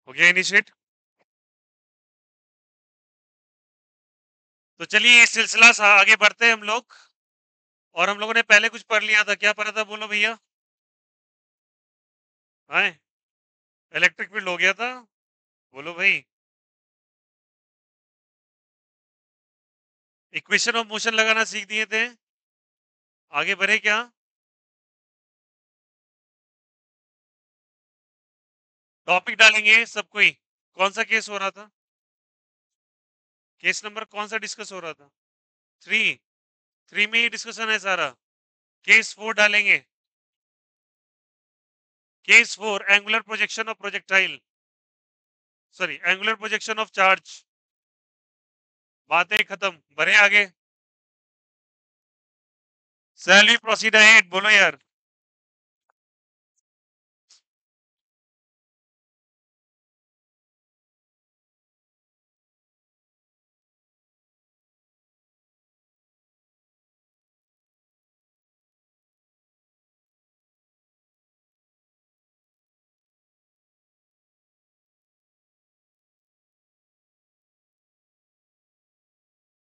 हो गया इनिशिएट। तो चलिए ये सिलसिला आगे बढ़ते हैं हम लोग। और हम लोगों ने पहले कुछ पढ़ लिया था, क्या पढ़ा था बोलो भैया? हाँ, इलेक्ट्रिक फील्ड हो गया था। बोलो भाई। इक्वेशन ऑफ मोशन लगाना सीख दिए थे। आगे बढ़े क्या? टॉपिक डालेंगे सब कोई। कौन सा केस हो रहा था? केस नंबर कौन सा डिस्कस हो रहा था? 3। 3 में ही डिस्कशन है सारा। केस 4 डालेंगे। Case 4 angular projection of projectile, sorry angular projection of charge. बातें खत्म, बढ़े आगे। शैल वी प्रोसीड अहेड, बोलो यार।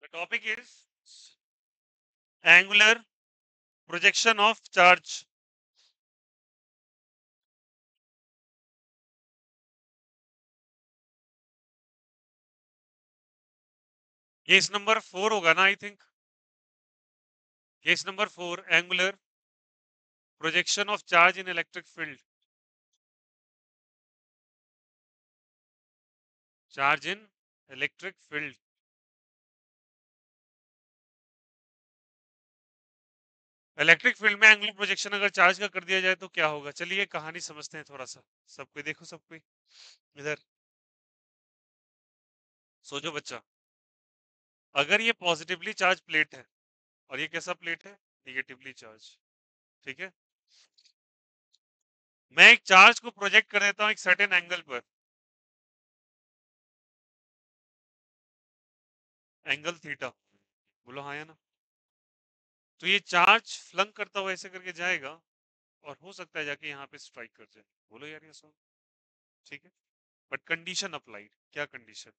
The topic is angular projection of charge. Case number 4 होगा ना, I think. Case number 4 angular projection of charge in electric field. Charge in electric field. Electric field में angular projection अगर charge का कर दिया जाए तो क्या होगा? चलिए कहानी समझते हैं थोड़ा सा। सब कोई देखो, सब कोई इधर सोचो बच्चा। अगर ये पॉजिटिवली चार्ज प्लेट है और ये कैसा प्लेट है? Negatively charge. ठीक है। मैं एक चार्ज को प्रोजेक्ट कर देता हूं एक सर्टेन एंगल पर। Angle theta. बोलो हाँ या ना। तो ये चार्ज फ्लंग करता हुआ ऐसे करके जाएगा और हो सकता है जाके यहाँ पे स्ट्राइक कर जाए। बोलो यार ये सब ठीक है। But condition applied. क्या कंडीशन?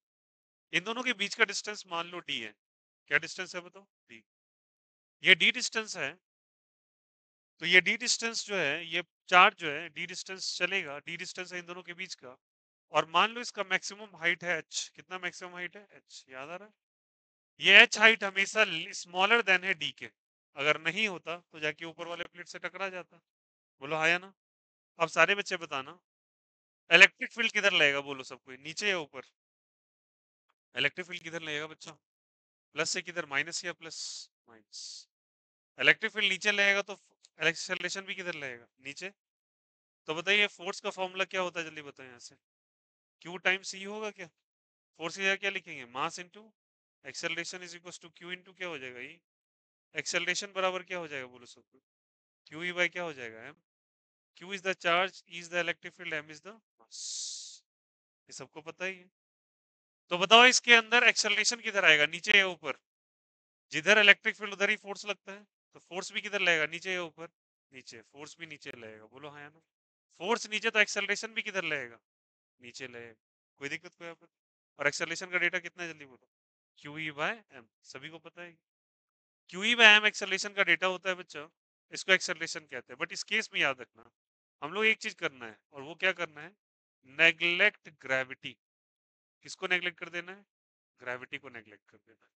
इन दोनों के बीच का डिस्टेंस मान लो डी है। क्या डिस्टेंस है बताओ? डी। ये डी डिस्टेंस है। तो ये डी डिस्टेंस जो है, ये चार्ज जो है डी डिस्टेंस चलेगा, डी डिस्टेंस है इन दोनों के बीच का। और मान लो इसका मैक्सिमम हाइट है एच। कितना मैक्सिमम हाइट है? एच। याद आ रहा है? ये एच हाइट हमेशा स्मॉलर देन है डी के। अगर नहीं होता तो जाके ऊपर वाले प्लेट से टकरा जाता। बोलो हाँ या ना। अब सारे बच्चे बताना, इलेक्ट्रिक फील्ड किधर लगेगा? बोलो सब कोई, नीचे या ऊपर? इलेक्ट्रिक फील्ड किधर लगेगा बच्चा? प्लस से किधर? माइनस या प्लस? माइनस। इलेक्ट्रिक फील्ड नीचे लगेगा तो एक्सेलरेशन भी किधर लगेगा? नीचे। तो बताइए फोर्स का फॉर्मूला क्या होता है? जल्दी बताओ यहाँ से। क्यू टाइम सी होगा क्या? फोर्स की जगह क्या लिखेंगे? Mass into acceleration is equal to q into क्या हो जाएगा? ये एक्सेलरेशन बराबर क्या हो जाएगा? बोलो सबको। क्यू ई बाई क्या हो जाएगा? M. Q is the charge, is the electric field, m is the mass. ये सबको पता ही है। तो बताओ इसके अंदर एक्सेलरेशन किधर आएगा? नीचे या ऊपर? जिधर इलेक्ट्रिक फील्ड उधर ही फोर्स लगता है। तो फोर्स भी किधर लगेगा? नीचे या ऊपर? नीचे। फोर्स भी नीचे लगेगा। बोलो हाँ या ना। फोर्स नीचे तो एक्सेलरेशन भी किधर लगेगा? नीचे लगेगा। कोई दिक्कत कोई यहाँ पर? और एक्सेलरेशन का डेटा कितना है? जल्दी बोलो। क्यू ई बाय एम, सभी को पता है। Q E by m acceleration का डेटा होता है बच्चा। इसको एक्सेलरेशन कहते हैं। बट इस केस में याद रखना, हम लोग एक चीज करना है, और वो क्या करना है? Neglect gravity. किसको नेग्लेक्ट कर देना है? ग्रेविटी को नेग्लेक्ट कर देना है।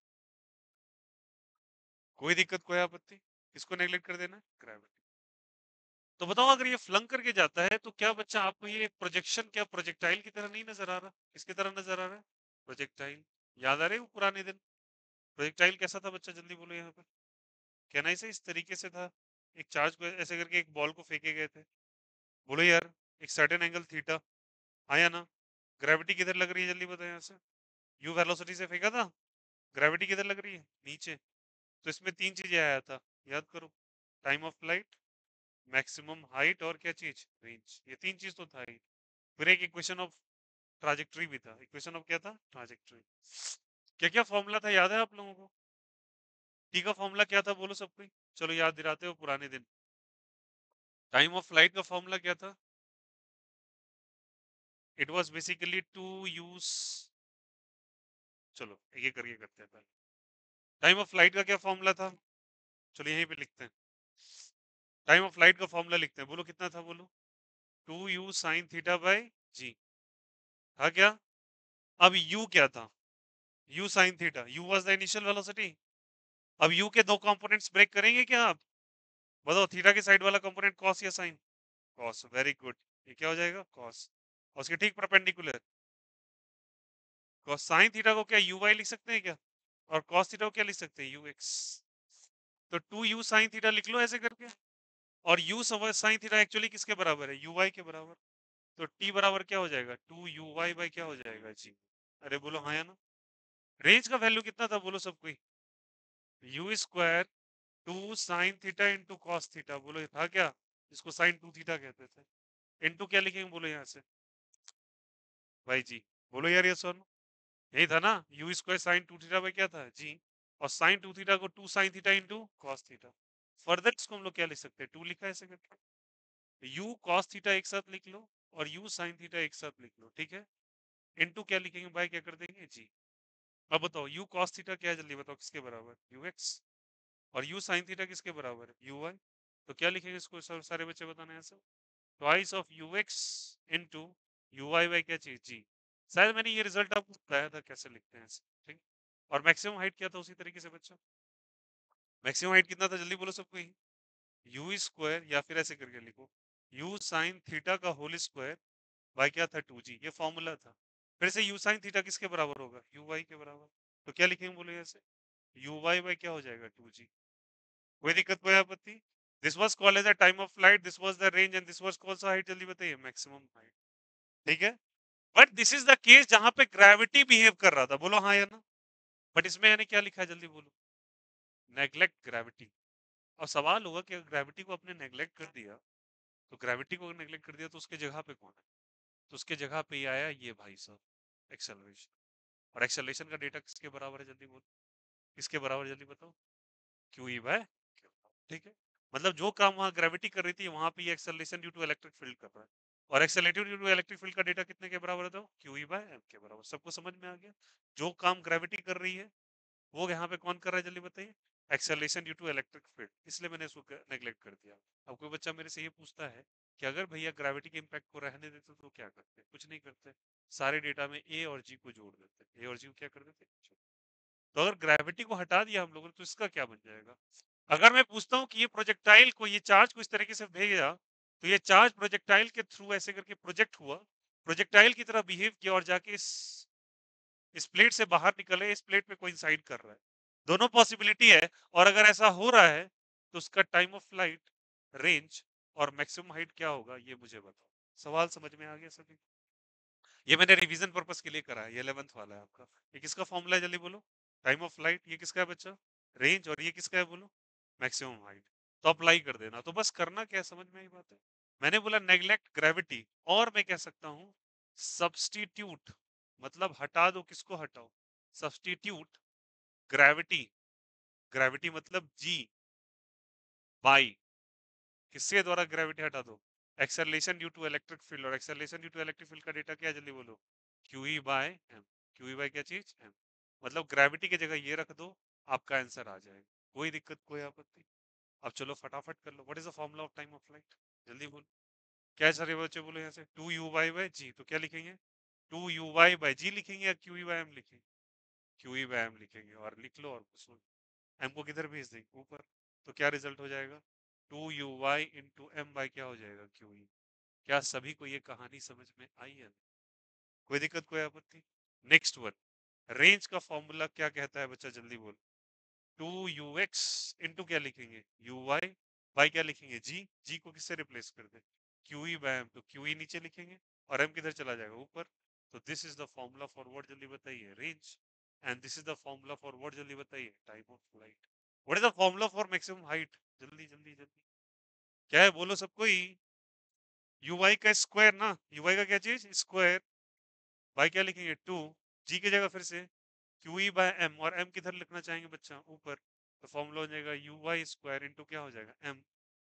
कोई दिक्कत कोई आपत्ति? किसको नेग्लेक्ट कर देना है? ग्रेविटी। तो बताओ अगर ये फ्लंग करके जाता है तो क्या बच्चा आपको ये प्रोजेक्शन क्या प्रोजेक्टाइल की तरह नहीं नजर आ रहा? किसकी तरह नजर आ रहा है? प्रोजेक्टाइल। याद आ रहे वो पुराने दिन? प्रोजेक्टाइल कैसा था बच्चा? जल्दी बोलो यहाँ पे। कहना इसे इस तरीके से था। एक चार्ज को ऐसे करके एक बॉल को फेंके गए थे। बोलो यार। एक सर्टेन एंगल थीटा। हाँ या ना। ग्रेविटी किधर लग रही है? जल्दी बताओ यहाँ से। यू वेलोसिटी से फेंका था। ग्रेविटी किधर लग रही है? नीचे। तो इसमें तीन चीजें आया था। याद करो। Time of flight, maximum height, और क्या चीज? रेंज। ये तीन चीज तो था ही। फिर एक इक्वेशन ऑफ ट्राजेक्टरी भी था। इक्वेशन ऑफ क्या था? ट्राजेक्टरी। क्या क्या फॉर्मूला था याद है आप लोगों को? टी का फॉर्मूला क्या था? बोलो सब कोई। चलो याद दिलाते हो पुराने दिन। टाइम ऑफ फ्लाइट का फॉर्मूला क्या था? It was basically to use, चलो ये करके करते हैं पहले। टाइम ऑफ फ्लाइट का क्या फॉर्मूला था, चलो यहीं पे लिखते हैं। टाइम ऑफ फ्लाइट का फॉर्मूला लिखते हैं, बोलो कितना था, बोलो। 2u sin θ/g था क्या। अब u क्या था, u sin theta, u was the initial velocity. अब u के दो कंपोनेंट्स ब्रेक करेंगे क्या आप, बताओ, थीटा के साइड वाला कंपोनेंट कॉस या साइन, कॉस, वेरी गुड। ये क्या हो जाएगा, कॉस, और उसके ठीक परपेंडिकुलर, कॉस साइन थीटा को क्या यू वाई लिख सकते हैं क्या, और कॉस थीटा को क्या लिख सकते हैं, यू एक्स। तो 2u sin θ लिख लो ऐसे करके, और u साइन थीटा एक्चुअली किसके बराबर है, यू वाई के बराबर। तो t बराबर क्या हो जाएगा, 2u y क्या हो जाएगा जी। अरे बोलो हाँ या ना। रेंज का वैल्यू कितना था, बोलो सब कोई, u² 2 sin θ into cos theta, बोलो ये था क्या, इसको sin 2θ कहते थे। इंटू क्या लिखेंगे, बोलो यहाँ से भाई जी, बोलो यार ये सुन, यही था ना, u² sin 2θ by क्या था जी, और sin 2θ को 2 sin θ into cos theta. Further इसको हम लोग क्या लिख सकते हैं, 2 लिखा है ऐसे करके, u cos थीटा एक साथ लिख लो और u sin थीटा एक साथ लिख लो, ठीक है। इंटू क्या लिखेंगे भाई, क्या कर देंगे जी। अब बताओ u cos थीटा क्या है, जल्दी बताओ किसके बराबर, ux, और u sin थीटा किसके बराबर है, uy। तो क्या लिखेंगे इसको, सारे बच्चे बताना है ऐसे, twice of ux into uy by क्या चीज जी। शायद मैंने ये रिजल्ट आपको बताया था कैसे लिखते हैं ऐसे, ठीक। और मैक्सिमम हाइट क्या था उसी तरीके से बच्चों, मैक्सिमम हाइट कितना था, जल्दी बोलो सबको ही, यू स्क्वायर, या फिर ऐसे करके लिखो, यू साइन थीटा का होल स्क्वायर बाई क्या था, 2g, ये फॉर्मूला था। फिर से यू साइन थीटा किसके बराबर होगा, यू वाई के बराबर। तो क्या लिखेंगे, बोलो ऐसे, यू वाई बाई क्या हो जाएगा, 2g। कोई दिक्कत, कोई आपत्ति। This was called as a time of flight, this was the range, and this was called height, जल्दी बताइए, मैक्सिमम हाइट, ठीक है। But this is the case जहां पे ग्रेविटी बिहेव कर रहा था, बोलो हाँ या ना। बट इसमें मैंने क्या लिखा है, जल्दी बोलो, नेग्लेक्ट ग्रेविटी। और सवाल होगा कि अगर ग्रेविटी को अपने नेग्लेक्ट कर दिया, तो ग्रेविटी को नेग्लेक्ट कर दिया तो उसके जगह पे कौन है, तो उसके जगह पे ये आया, ये भाई साहब एक्सेलरेशन। और एक्सेलरेशन का डेटा किसके बराबर है, जल्दी बोलो, किसके बराबर, जल्दी बताओ, क्यू ई बाय, ठीक है। मतलब जो काम वहां ग्रेविटी कर रही थी, वहां पे ये acceleration due to electric field कर रहा है। और accelerative due to electric field का डेटा कितने के बराबर है, तो क्यू ई बाय एम के बराबर। सबको समझ में आ गया, जो काम ग्रेविटी कर रही है वो यहाँ पे कौन कर रहा है, जल्दी बताइए, acceleration due to electric field, इसलिए मैंने इसको नेग्लेक्ट कर दिया। अब कोई बच्चा मेरे से ये पूछता है कि अगर भैया ग्रेविटी के इम्पैक्ट को रहने देते तो क्या करते, कुछ नहीं करते, सारे डेटा में ए और जी को जोड़ देते, ए और जी को क्या कर देते। तो अगर ग्रेविटी को हटा दिया हम लोगों ने तो इसका क्या बन जाएगा। अगर मैं पूछता हूँ कि ये प्रोजेक्टाइल को, ये चार्ज को इस तरीके से भेजा, तो ये चार्ज प्रोजेक्टाइल के थ्रू ऐसे करके प्रोजेक्ट हुआ, प्रोजेक्टाइल की तरह बिहेव किया और जाके इस प्लेट से बाहर निकले, इस प्लेट पे कोइंसाइड कर रहा है, दोनों पॉसिबिलिटी है। और अगर ऐसा हो रहा है तो उसका टाइम ऑफ फ्लाइट, रेंज और मैक्सिमम हाइट क्या होगा, ये मुझे बताओ। सवाल समझ में आ गया सभी, ये मैंने रिवीजन पर्पस के लिए करा है, ये 11th वाला है आपका। ये किसका फॉर्मूला है, जल्दी बोलो, टाइम ऑफ फ्लाइट, ये किसका है बच्चा, रेंज, और ये किसका है, बोलो, मैक्सिमम हाइट। तो अप्लाई कर देना, तो बस करना क्या है, समझ में आई बात है। मैंने बोला नेग्लेक्ट ग्रेविटी, और मैं कह सकता हूं सब्स्टिट्यूट, मतलब हटा दो, किसको हटाओ, सब्स्टिट्यूट ग्रेविटी, ग्रेविटी मतलब जी बाई, किसके द्वारा ग्रेविटी हटा दो, acceleration due to electric field, और acceleration due to electric field का डेटा क्या है, जल्दी बोलो, Q E by M. Q E by क्या चीज, एम। मतलब ग्रेविटी की जगह ये रख दो, आपका आंसर आ जाएगा, कोई दिक्कत, कोई आपत्ति। अब चलो फटाफट कर लो, what is the formula of time of flight, जल्दी बोलो, क्या है सारे बच्चे, बोलो यहाँ से, 2u/g, तो क्या लिखेंगे, 2u/g लिखेंगे या QE/m लिखेंगे, QE/m लिखेंगे, और लिख लो, और सुन, एम को किधर भेज देंगे, ऊपर। तो क्या रिजल्ट हो जाएगा, 2u/y इंटू एम बाई क्या हो जाएगा, QE। क्या सभी को ये कहानी समझ में आई है, कोई दिक्कत, कोई आपत्ति। नेक्स्ट वन, रेंज का फॉर्मूला क्या कहता है बच्चा, जल्दी बोल, 2ux इंटू क्या लिखेंगे, uy बाई क्या लिखेंगे, जी को किससे रिप्लेस कर दे, QE बाय एम, तो QE नीचे लिखेंगे और m किधर चला जाएगा, ऊपर। तो this is the formula for what, जल्दी बताइए, range, and this is the formula for what, जल्दी बताइए, time of flight. What is the formula for maximum height, जल्दी जल्दी जल्दी, क्या है, बोलो सबको ही, uy का स्क्वायर ना, uy का क्या चीज, स्क्वायर, बाई क्या लिखेंगे, 2, जी की जगह फिर से QE बाय एम, और m किधर लिखना चाहेंगे बच्चा, ऊपर। तो फॉर्मूला हो जाएगा uy स्क्वायर इंटू क्या हो जाएगा, m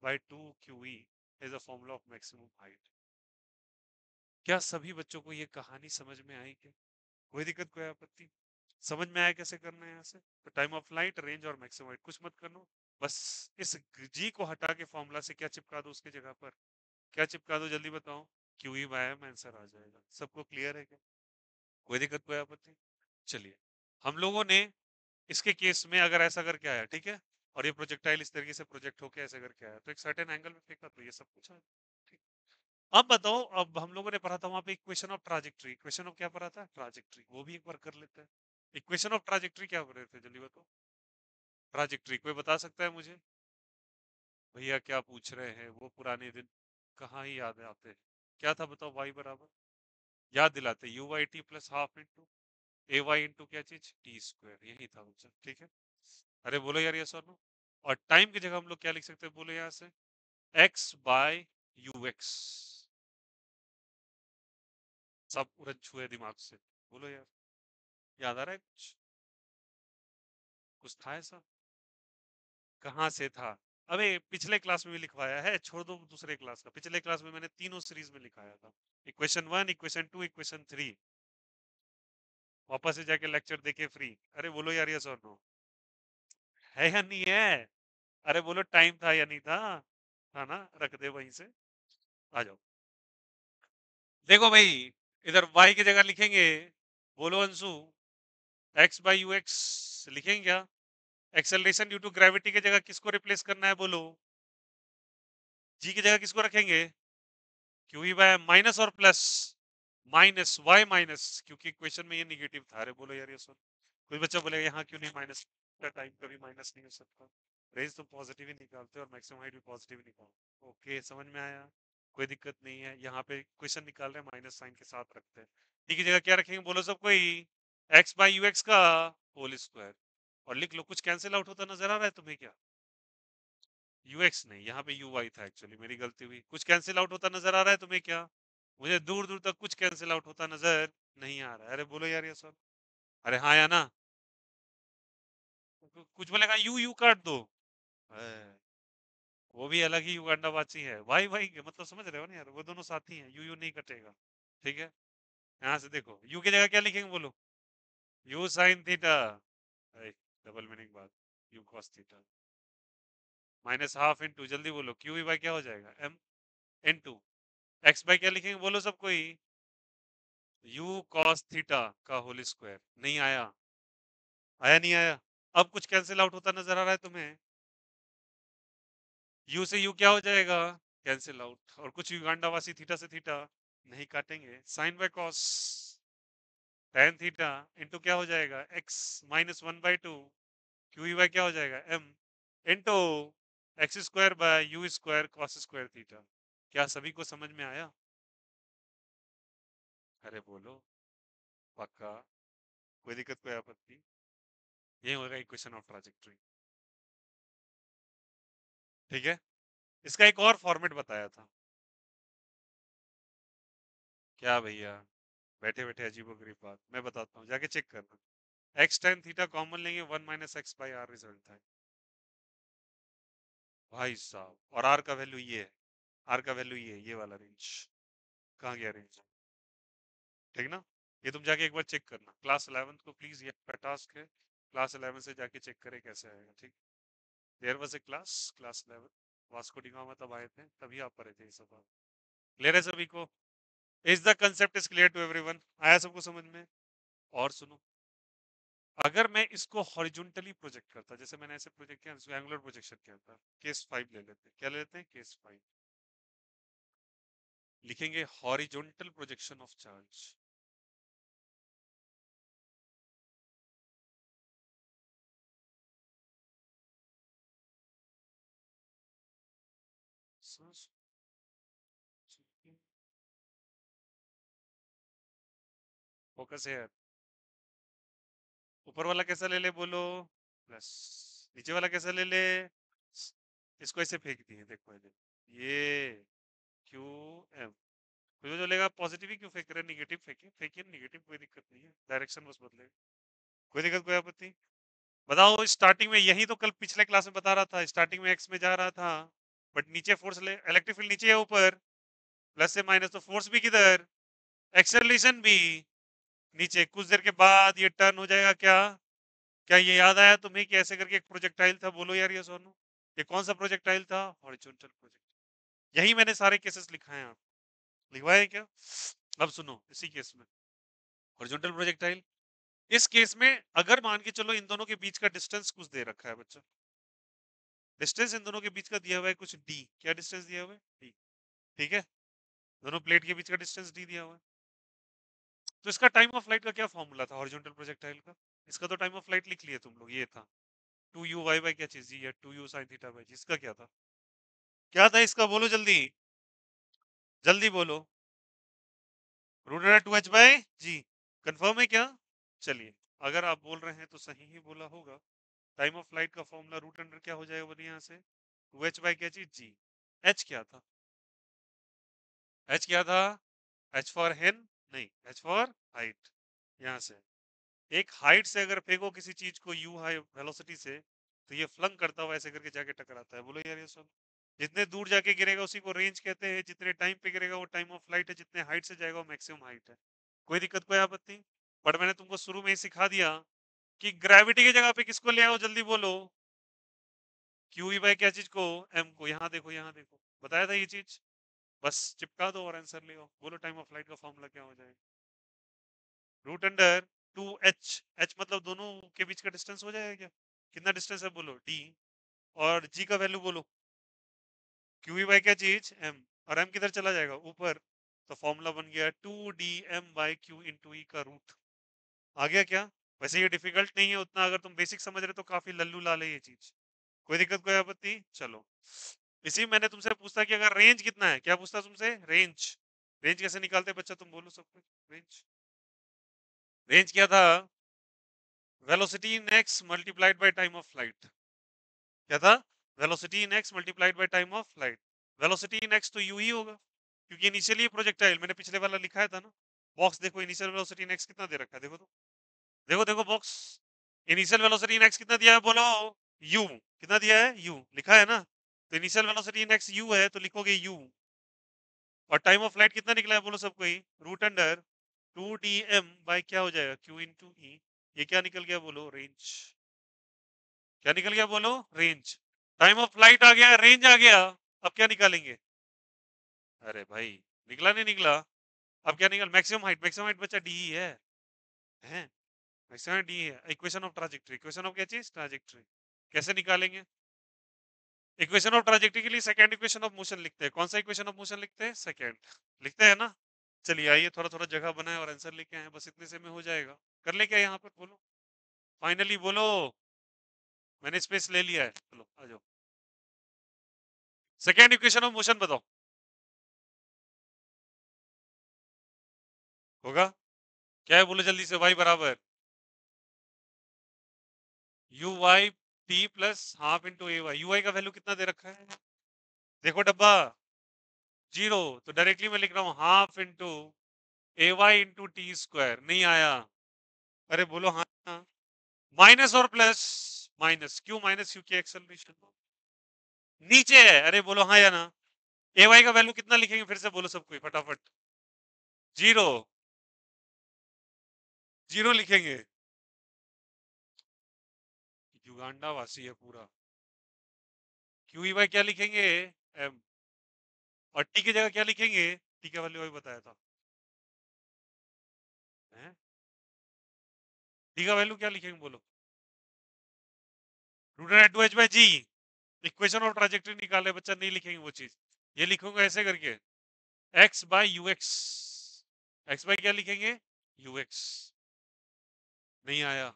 by 2 QE is the formula of maximum height. क्या सभी बच्चों को ये कहानी समझ में आई? क्या कोई दिक्कत, कोई आपत्ति? समझ में आया कैसे करना है यहाँ से? तो टाइम ऑफ फ्लाइट, रेंज और मैक्सिमम हाइट, कुछ मत करना। बस इस जी को हटा के फॉर्मूला से क्या चिपका दो उसकी जगह पर? क्या चिपका दो, जल्दी बताओ। Q E by M answer आ जाएगा। सबको क्लियर है क्या? कोई दिक्कत, कोई आपत्ति? चलिए, हम लोगों ने इसके केस में अगर ऐसा करके आया, ठीक है, और ये प्रोजेक्टाइल इस तरीके से प्रोजेक्ट होके ऐसे करके आया, तो एक सर्टेन एंगल में फेंका, तो ये सब कुछ है। ठीक। अब बताओ, अब हम लोगों ने पढ़ा था वहां पे equation of trajectory. Equation of क्या पढ़ा था? ट्राजेक्टरी। वो भी एक बार कर लेते हैं। इक्वेशन ऑफ ट्राजेक्टरी क्या पढ़ रहे थे, जल्दी बताओ। ट्राजेक्टरी कोई बता सकता है मुझे? भैया क्या पूछ रहे हैं, वो पुराने दिन कहाँ ही याद आते हैं। क्या था बताओ? वाई बराबर, याद दिलाते, u y t plus half into a y into क्या चीज, टी स्क्वायर, यही था आंसर। ठीक है, अरे बोलो यार, यस और नो। और टाइम की जगह हम लोग क्या लिख सकते हैं, बोलो यहाँ से, एक्स बाय यू एक्स। सब उड़न छुए दिमाग से, बोलो यार, याद आ रहा है कुछ? कुछ था ऐसा? कहाँ से था? अबे पिछले क्लास में भी लिखवाया है, छोड़ दो दूसरे क्लास का। पिछले क्लास में मैंने तीनों सीरीज में लिखाया था, इक्वेशन 1, इक्वेशन 2, इक्वेशन 3। वापस से जाके लेक्चर देखे फ्री। अरे बोलो यार, यस और नो, है या नहीं है? अरे बोलो, टाइम था या नहीं था? था ना, रख दे वहीं से। आ जाओ, देखो भाई, इधर y की जगह लिखेंगे, बोलो Anshu, x by you x लिखेंगे क्या? एक्सेलरेशन ड्यू टू ग्रेविटी की जगह किसको रिप्लेस करना है, बोलो। g की जगह किसको रखेंगे? क्यू ई बाय माइनस और प्लस, माइनस y माइनस, क्योंकि इक्वेशन में ये निगेटिव था। अरे बोलो यार, ये सुन, कोई बच्चा बोलेगा यहाँ क्यों नहीं माइनस, टाइम कभी माइनस नहीं हो सकता, रेंज तो पॉजिटिव ही निकालते हैं और मैक्सिमम हाइट भी पॉजिटिव ही निकालते। ओके, समझ में आया, कोई दिक्कत नहीं है। यहाँ पे क्वेश्चन निकाल रहे हैं, माइनस साइन के साथ रखते हैं। टी की जगह क्या रखेंगे, बोलो सब कोई, एक्स बाई यू एक्स का होल स्क्वायर। और लिख लो, कुछ कैंसिल आउट होता नजर आ रहा है तुम्हें क्या? यू एक्स नहीं, यहाँ पे यू वाई था, एक्चुअली मेरी गलती हुई। कुछ कैंसिल आउट होता नजर आ रहा है तुम्हें क्या? मुझे दूर दूर तक कुछ कैंसिल आउट होता नजर नहीं आ रहा है। अरे बोलो यार ये सब, अरे हाँ या ना? कुछ बोलेगा यू यू काट दो, है, वो भी अलग ही युगांडावासी है। भाई भाई मतलब समझ रहे हो ना यार, वो दोनों साथी हैं, यू यू नहीं कटेगा। ठीक है, यहाँ से देखो, यू की जगह क्या लिखेंगे, बोलो। U sine theta, double meaning बात, U cos theta minus half into, जल्दी बोलो, क्यू ई बाई क्या हो जाएगा, एम इंटू एक्स बाई क्या लिखेंगे, बोलो सब कोई, यू कॉस थीटा का होल स्क्वायर। नहीं आया? आया नहीं आया? अब कुछ कैंसिल आउट होता नजर आ रहा है तुम्हें? यू से यू क्या हो जाएगा, कैंसिल आउट। और कुछ युगांडावासी थीटा से थीटा नहीं काटेंगे, sine by cos tan theta into क्या हो जाएगा, x minus 1/2, q E y क्या हो जाएगा, m into x square by u square cos square theta. क्या सभी को समझ में आया? अरे बोलो, पक्का? कोई दिक्कत, कोई आपत्ति? ये होगा इक्वेशन ऑफ ट्राजेक्टरी। ठीक है, इसका एक और फॉर्मेट बताया था। क्या भैया, बैठे बैठे अजीबोगरीब बात मैं बताता हूँ, जाके चेक करना। एक्स टेन थीटा कॉमन लेंगे, 1 - x/r रिजल्ट है भाई साहब। और आर का वैल्यू ये है, आर का वैल्यू ये वाला रेंज। कहाँ गया रेंज? ठीक ना, ये तुम जाके एक बार चेक करना, क्लास 11 को प्लीज, ये आपका टास्क है, क्लास 11 से जाके चेक करे कैसे आएगा। ठीक, there was a class, class 11, Vasco da Gama तब आए थे, तभी आप पढ़े थे ये सब। क्लियर है सभी को? Is the concept is clear to everyone? आया सबको समझ में? और सुनो, अगर मैं इसको हॉरिजॉन्टली प्रोजेक्ट करता, जैसे मैंने ऐसे प्रोजेक्ट किया, इसको एंगुलर प्रोजेक्शन किया था, केस 5 ले लेते हैं। क्या ले लेते हैं, केस 5। लिखेंगे horizontal projection of charge. Focus है। ऊपर वाला कैसा ले ले, बोलो, प्लस। नीचे वाला कैसा ले ले, इसको ऐसे फेंक दिए, देखो पहले, ये क्यू एम। मुझे जो लेगा पॉजिटिव ही क्यों फेंक रहे, निगेटिव फेंकिए, फेंकिए निगेटिव, कोई दिक्कत नहीं है, डायरेक्शन बस बदले, कोई दिक्कत, कोई आपत्ति? बताओ, स्टार्टिंग में यही तो कल पिछले क्लास में बता रहा था, स्टार्टिंग में एक्स में जा रहा था, बट नीचे फोर्स ले, इलेक्ट्रिक फील्ड नीचे है ऊपर, प्लस से माइनस, तो फोर्स भी किधर, एक्सेलरेशन भी नीचे, कुछ देर के बाद ये टर्न हो जाएगा क्या? क्या ये याद आया तुम्हें कि ऐसे करके एक प्रोजेक्टाइल था? बोलो यार ये सोनू, ये कौन सा प्रोजेक्टाइल था? Horizontal project. यही मैंने सारे केसेस लिखाए हैं, आप लिखवाए क्या? अब सुनो, इसी केस में हॉरिजॉन्टल प्रोजेक्टाइल, इस केस में अगर मान के चलो इन दोनों के बीच का डिस्टेंस कुछ दे रखा है बच्चा, डिस्टेंस इन दोनों के बीच का दिया हुआ है कुछ डी, क्या डिस्टेंस दिया हुआ है? डी। ठीक है, दोनों प्लेट के बीच का डिस्टेंस डी दिया हुआ है। तो इसका टाइम ऑफ फ्लाइट का क्या फॉर्मूला था हॉरिजॉन्टल प्रोजेक्टाइल का? इसका तो टाइम ऑफ फ्लाइट लिख लिए तुम लोग, ये था 2u y बाई क्या चीज, या 2u sin थीटा बाई, इसका क्या था? क्या था इसका? बोलो जल्दी, जल्दी बोलो। Root under 2h by g. Confirm है क्या? चलिए, अगर आप बोल रहे हैं तो सही ही बोला होगा। टाइम ऑफ फ्लाइट का फॉर्मूला रूट अंडर क्या हो जाएगा बोलिए यहाँ से? 2h बाई क्या चीज, जी। h क्या था? h क्या था? h फॉर हेन, नहीं, h फॉर हाइट। यहाँ से एक हाइट से अगर फेंको किसी चीज को u हाई वेलोसिटी से, तो ये फ्लंग करता हुआ ऐसे करके जाके टकराता है। बोलो यार ये सब, जितने दूर जाके गिरेगा उसी को रेंज कहते हैं, जितने टाइम पे गिरेगा वो टाइम ऑफ फ्लाइट है, जितने हाइट से जाएगा वो मैक्सिमम हाइट है। कोई दिक्कत, कोई आपत्ति? बट मैंने तुमको शुरू में ही सिखा दिया कि ग्रेविटी की जगह पे किसको ले आओ, जल्दी बोलो। क्यू ई बाई क्या चीज को? एम को। यहाँ देखो, यहाँ देखो, बताया था ये चीज, बस चिपका दो और आंसर ले आओ। बोलो टाइम ऑफ फ्लाइट का फॉर्मूला क्या हो जाएगा? रूट अंडर 2h, h मतलब दोनों के बीच का डिस्टेंस हो जाएगा क्या? कितना डिस्टेंस है बोलो? d। और g का वैल्यू बोलो, क्यू ई बाई क्या चीज, m। और m किधर चला जाएगा? ऊपर। तो फॉर्मूला बन गया 2dm बाई क्यू इंटू ई का रूट। आ गया क्या? वैसे ये डिफिकल्ट नहीं है उतना, अगर तुम बेसिक समझ रहे तो काफी लल्लू लाल है ये चीज। कोई दिक्कत, कोई आपत्ति? चलो, इसी मैंने तुमसे पूछता कि अगर रेंज कितना है, क्या पूछता तुमसे? रेंज। रेंज कैसे निकालते बच्चा, तुम बोलो सब कुछ। रेंज, रेंज क्या था? Velocity in x multiplied by time of flight. क्या था? Velocity in x multiplied by time of flight. Velocity in x तो यू ही होगा, क्योंकि इनिशियली प्रोजेक्टाइल मैंने पिछले वाला लिखाया था ना। बॉक्स देखो, इनिशियल वेलोसिटी इन एक्स कितना दे रखा है, देखो तो, देखो देखो बॉक्स, इनिशियल वेलोसिटी इन एक्स कितना दिया है बोलो? यू। कितना दिया है? यू लिखा है ना। तो initial velocity in x you है तो लिखोगे यू। और टाइम ऑफ फ्लाइट कितना निकला है बोलो सबको ही? रूट अंडर 2dm बाय क्या हो जाएगा, क्यू इंटू ई। ये क्या निकल गया बोलो? रेंज। क्या निकल गया बोलो? रेंज। टाइम ऑफ फ्लाइट आ गया, रेंज आ गया। अब क्या निकालेंगे? अरे भाई, निकला नहीं निकला? अब क्या निकल? मैक्सिमम हाइट, मैक्सिमम हाइट बच्चा डी ही है मैक्सिमम डी है। Equation of trajectory, equation of क्या चीज? ट्राजेक्टरी। कैसे निकालेंगे? इक्वेशन ऑफ ट्राजेक्टरी के लिए सेकंड इक्वेशन ऑफ मोशन लिखते हैं। कौन सा इक्वेशन ऑफ मोशन लिखते हैं? सेकंड। लिखते हैं ना। चलिए आइए, थोड़ा थोड़ा जगह बनाए और आंसर लेके आए, बस इतने से में हो जाएगा। कर ले क्या यहाँ पर, बोलो फाइनली बोलो। मैंने स्पेस ले लिया है, चलो आ जाओ। सेकंड इक्वेशन ऑफ मोशन बताओ। होगा क्या है बोलो जल्दी से? वाई बराबर u y t plus half into a y. U y का वैल्यू कितना दे रखा है? देखो डब्बा, जीरो। तो डायरेक्टली मैं लिख रहा हूँ half into a y into T square. नहीं आया? अरे बोलो हाँ हाँ। माइनस और प्लस, माइनस क्यों? माइनस क्यों की एक्सेलरेशन नीचे है। अरे बोलो हाँ या ना। ए वाई का वैल्यू कितना लिखेंगे फिर से बोलो सबको फटाफट? जीरो, जीरो लिखेंगे। युगांडा वासी है पूरा। क्यू ई वाई क्या लिखेंगे? एम। और टी की जगह क्या लिखेंगे? टी का वैल्यू अभी बताया था। टी का वैल्यू क्या लिखेंगे बोलो? Root under 2h by g. Equation of trajectory निकाले बच्चा, नहीं लिखेंगे वो चीज। ये लिखूंगा ऐसे करके, x by u x. X by क्या लिखेंगे? U x. नहीं आया?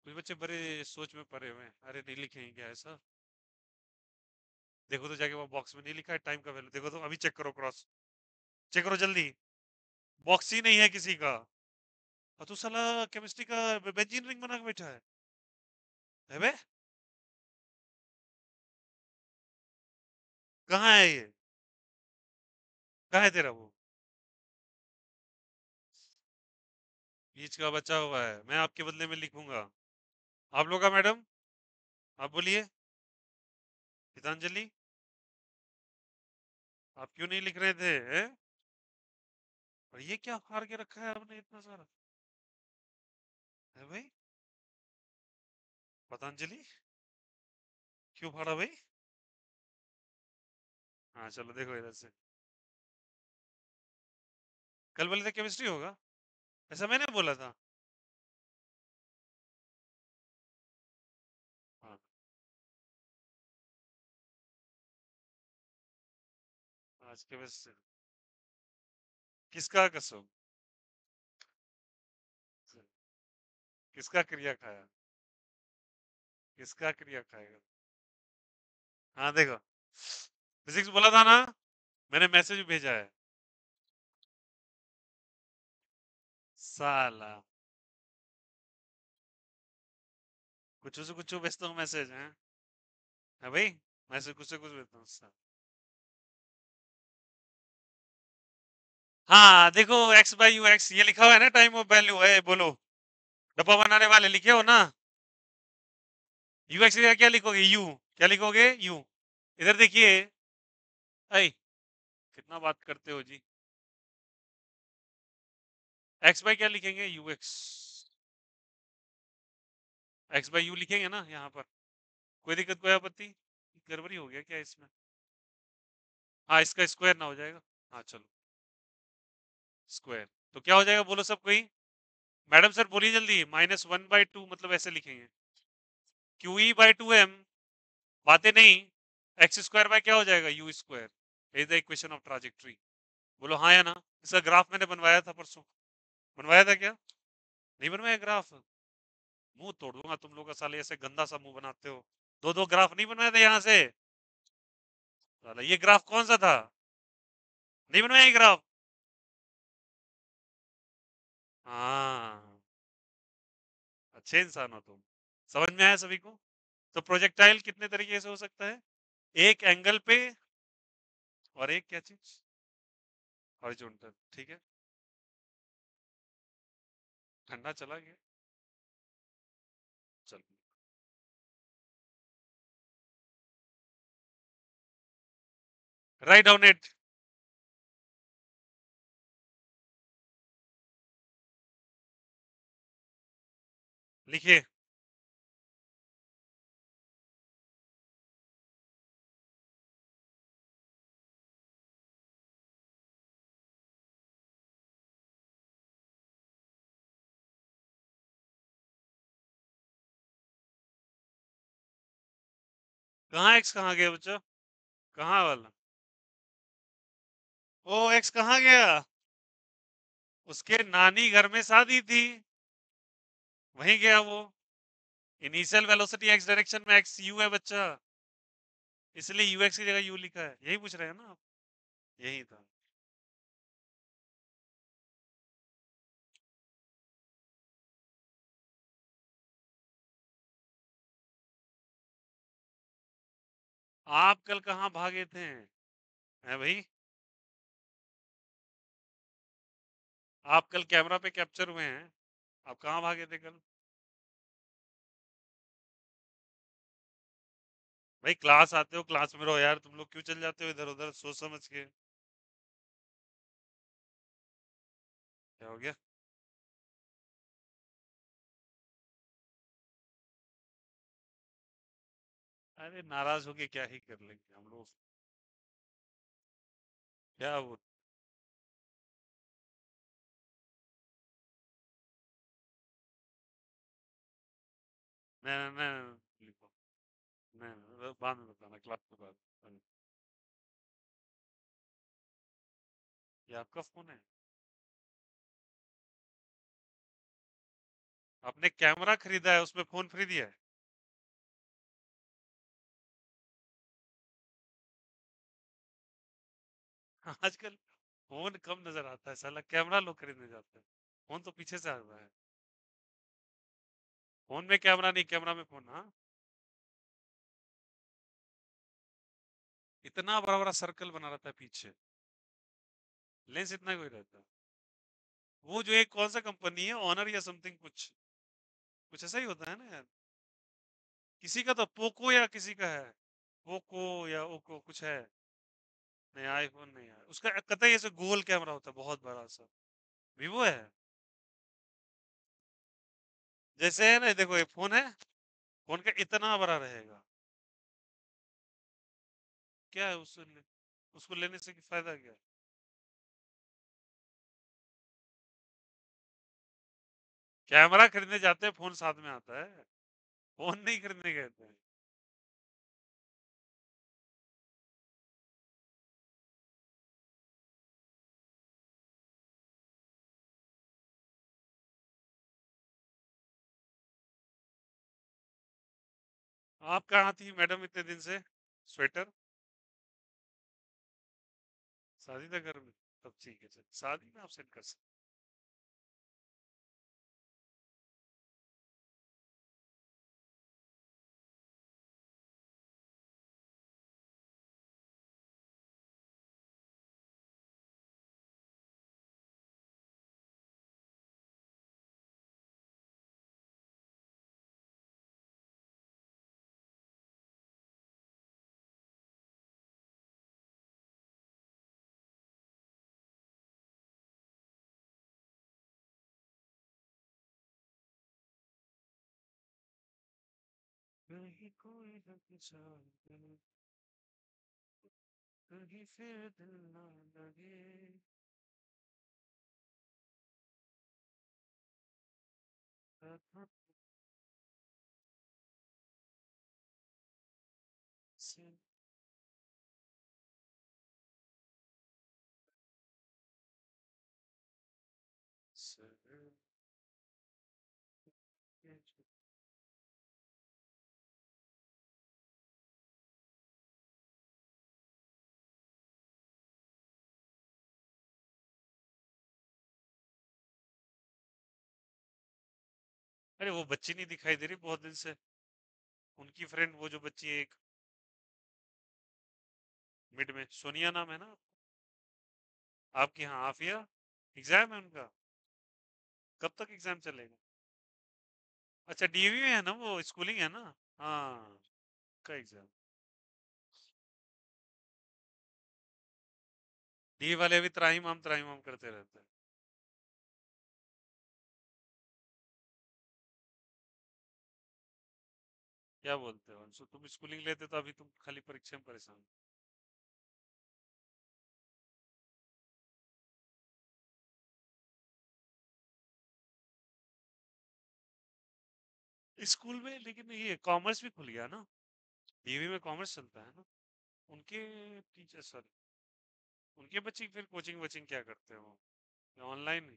कुछ बच्चे बड़े सोच में पड़े हुए हैं। अरे नहीं लिखेंगे क्या ऐसा? देखो तो जाके वो बॉक्स में नहीं लिखा है टाइम का वैल्यू, देखो तो अभी चेक करो, क्रॉस चेक करो जल्दी। बॉक्स ही नहीं है किसी का। और तू साला केमिस्ट्री का बेंजीन रिंग बना के बैठा है बे? कहाँ है ये? कहाँ है तेरा वो? बीच का बचा हुआ है, मैं आपके बदले में लिखूंगा। आप लोग का मैडम, आप बोलिए। गीतांजलि, आप क्यों नहीं लिख रहे थे हैं? और ये क्या फाड़ के रखा है आपने इतना सारा? है भाई? पतंजलि? क्यों फाड़ा भाई? हाँ चलो देखो इधर से। कल बोले थे केमिस्ट्री होगा। ऐसा मैंने बोला था। हाँ। आज केमिस्ट्री। किसका कसम? किसका क्रिया खाया? किसका क्रिया खाएगा? हाँ देखो। फिजिक्स बोला था ना। मैंने मैसेज भेजा है। साला। कुछ से कुछ भेजता हूँ मैसेज है। है भाई? मैसेज कुछ से कुछ भेजता हूँ हाँ देखो एक्स बाई यू एक्स ये लिखा हुआ है ना टाइम ऑफ वैल्यू है बोलो। डब्बा बनाने वाले लिखे हो ना। यू एक्स क्या लिखोगे यू। क्या लिखोगे यू। इधर देखिए। ऐ कितना बात करते हो जी। एक्स बाई क्या लिखेंगे u x. X by you लिखेंगे ना यहाँ पर। कोई दिक्कत कोई आपत्ति? गड़बड़ी हो गया क्या इसमें? हाँ इसका स्क्वायर ना हो जाएगा। हाँ चलो। स्क्वायर। तो क्या हो जाएगा बोलो सब कोई। मैडम सर बोलिए जल्दी -1/2 मतलब ऐसे लिखेंगे। Q E by two m. बातें नहीं। एक्स स्क्वायर बाय क्या हो जाएगा u square is the equation of trajectory. बोलो हाँ या ना। इसका ग्राफ मैंने बनवाया था परसों। बनवाया था क्या? नहीं बनवाया ग्राफ। मुंह तोड़ दूंगा तुम लोग का साले ऐसे गंदा सा मुंह बनाते हो। दो दो ग्राफ नहीं बनवाया था यहाँ से। साला ये ग्राफ कौन सा था? नहीं बनवाया ये ग्राफ। हाँ। अच्छे इंसान हो तुम। समझ में आया सभी को? तो प्रोजेक्टाइल कितने तरीके से हो सकता है? एक एंगल पे। और एक क्या चीज? हॉरिजॉन्टल ठीक है। ठंडा चला गया। चल। Write down it. लिखिए। कहाँ एक्स कहाँ गया बच्चा? कहाँ वाला? ओ एक्स कहाँ गया? उसके नानी घर में शादी थी। वहीं गया वो। इनिशियल वेलोसिटी एक्स डायरेक्शन में एक्स यू है बच्चा। इसलिए यू एक्स की जगह यू लिखा है यही पूछ रहे हैं ना आप। यही था। आप कल कहाँ भागे थे? है भाई? आप कल कैमरा पे कैप्चर हुए हैं। आप कहाँ भागे थे कल? भाई क्लास आते हो क्लास में रहो यार तुम लोग क्यों चल जाते हो इधर उधर सोच समझ के। क्या हो गया? अरे नाराज होके क्या ही कर लेंगे हम लोग। क्या वो? नहीं नहीं नहीं, लिखो। नहीं नहीं, बाद में बताना क्लास के बाद। ये आपका फोन है? आपने कैमरा खरीदा है उसमें फोन फ्री दिया है? आजकल फोन कम नजर आता है साला कैमरा लोग खरीदने जाते हैं। फोन तो पीछे से आ रहा है। फोन में कैमरा नहीं कैमरा में फोन हाँ। इतना बड़ा बड़ा सर्कल बना रहता है पीछे। लेंस इतना कोई रहता है। वो जो एक कौन सा कंपनी है ऑनर या समथिंग कुछ। कुछ ऐसा ही होता है ना यार। किसी का तो पोको या किसी का है। पोको या ओको कुछ है। नहीं आईफोन नहीं है उसका कतई ऐसे गोल कैमरा होता है बहुत बड़ा सा। वीवो है। जैसे है ना, देखो ये फोन है, फोन का इतना बड़ा रहेगा। क्या है उसको लेने से फायदा क्या है? कैमरा खरीदने जाते हैं, फोन साथ में आता है। फोन नहीं खरीदने गए थे। आप कहाँ थी मैडम इतने दिन से? स्वेटर। शादी था घर में। तब ठीक है, चल शादी में आप सेंड कर सकते। कहीं कोई लग जाए, कहीं फिर दिल ना लगे। से सर के अरे वो बच्ची नहीं दिखाई दे रही बहुत दिन से? उनकी फ्रेंड, वो जो बच्ची है एक, मिड में, सोनिया नाम है ना? आपकी, हाँ, आफिया। एग्जाम है उनका? कब तक एग्जाम चलेगा? अच्छा, डीवी में है ना, वो स्कूलिंग है ना? हाँ, का एग्जाम। डी वाले भी त्राहिमाम करते रहते हैं। क्या बोलते हो अंशु, तुम स्कूलिंग लेते तो अभी तुम खाली परीक्षा में परेशान। स्कूल में लेकिन ये कॉमर्स भी खुल गया ना? डीवी में कॉमर्स चलता है ना? उनके टीचर, सॉरी, उनके बच्चे फिर कोचिंग वोचिंग क्या करते हो? ऑनलाइन?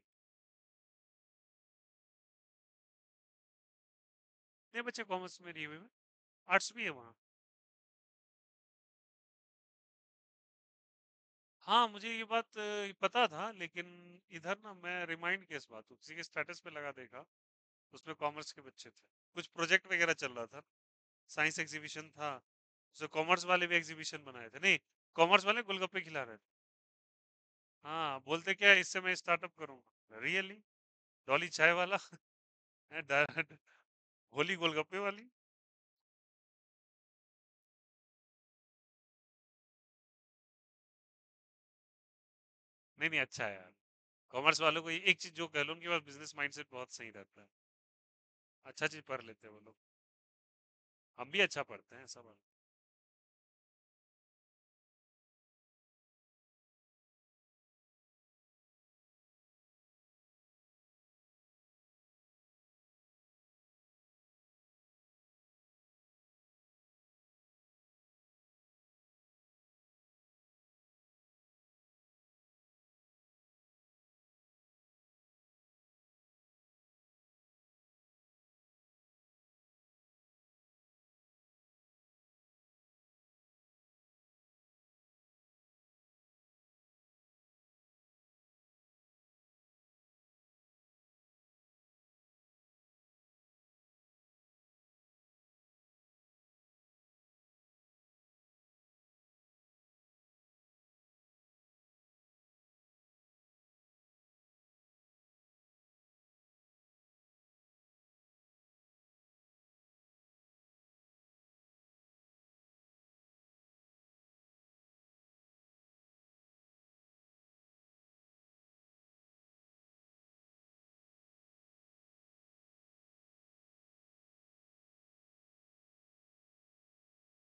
कितने बच्चे कॉमर्स में डीवी में? आर्ट्स भी है वहाँ? हाँ, मुझे ये बात पता था, लेकिन इधर ना मैं रिमाइंड किया इस बात को, किसी के स्टेटस पे लगा देखा, उसमें कॉमर्स के बच्चे थे। कुछ प्रोजेक्ट वगैरह चल रहा था, साइंस एग्जीबिशन था, उसमें कॉमर्स वाले भी एग्जीबिशन बनाए थे, नहीं, कॉमर्स वाले गोलगप्पे खिला रहे थे। हाँ, बोलते क्या है, इससे मैं स्टार्टअप करूंगा, रियली? डॉली चाय वाला है, होली गोलगप्पे वाली। नहीं नहीं, अच्छा है यार। कॉमर्स वालों को एक चीज जो कह लो, उनके पास बिजनेस माइंडसेट बहुत सही रहता है। अच्छा चीज पढ़ लेते हैं वो लोग। हम भी अच्छा पढ़ते हैं सब।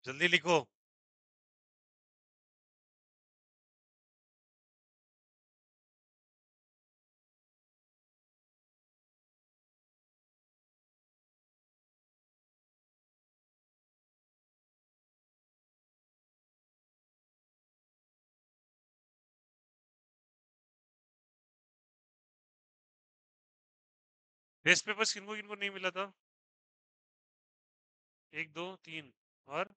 जल्दी लिखो। टेस्ट पेपर्स किनको किनको नहीं मिला था? 1 2 3। और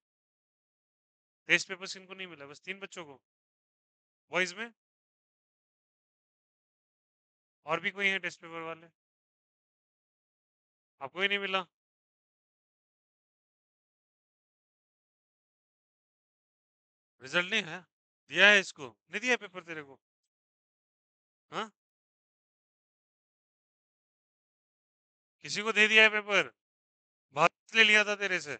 टेस्ट पेपर्स किनको नहीं मिला? बस 3 बच्चों को। बॉयज में और भी कोई है टेस्ट पेपर वाले? आपको ही नहीं मिला? रिजल्ट नहीं है? दिया है इसको? नहीं दिया पेपर तेरे को? हाँ, किसी को दे दिया है पेपर? बात ले लिया था तेरे से?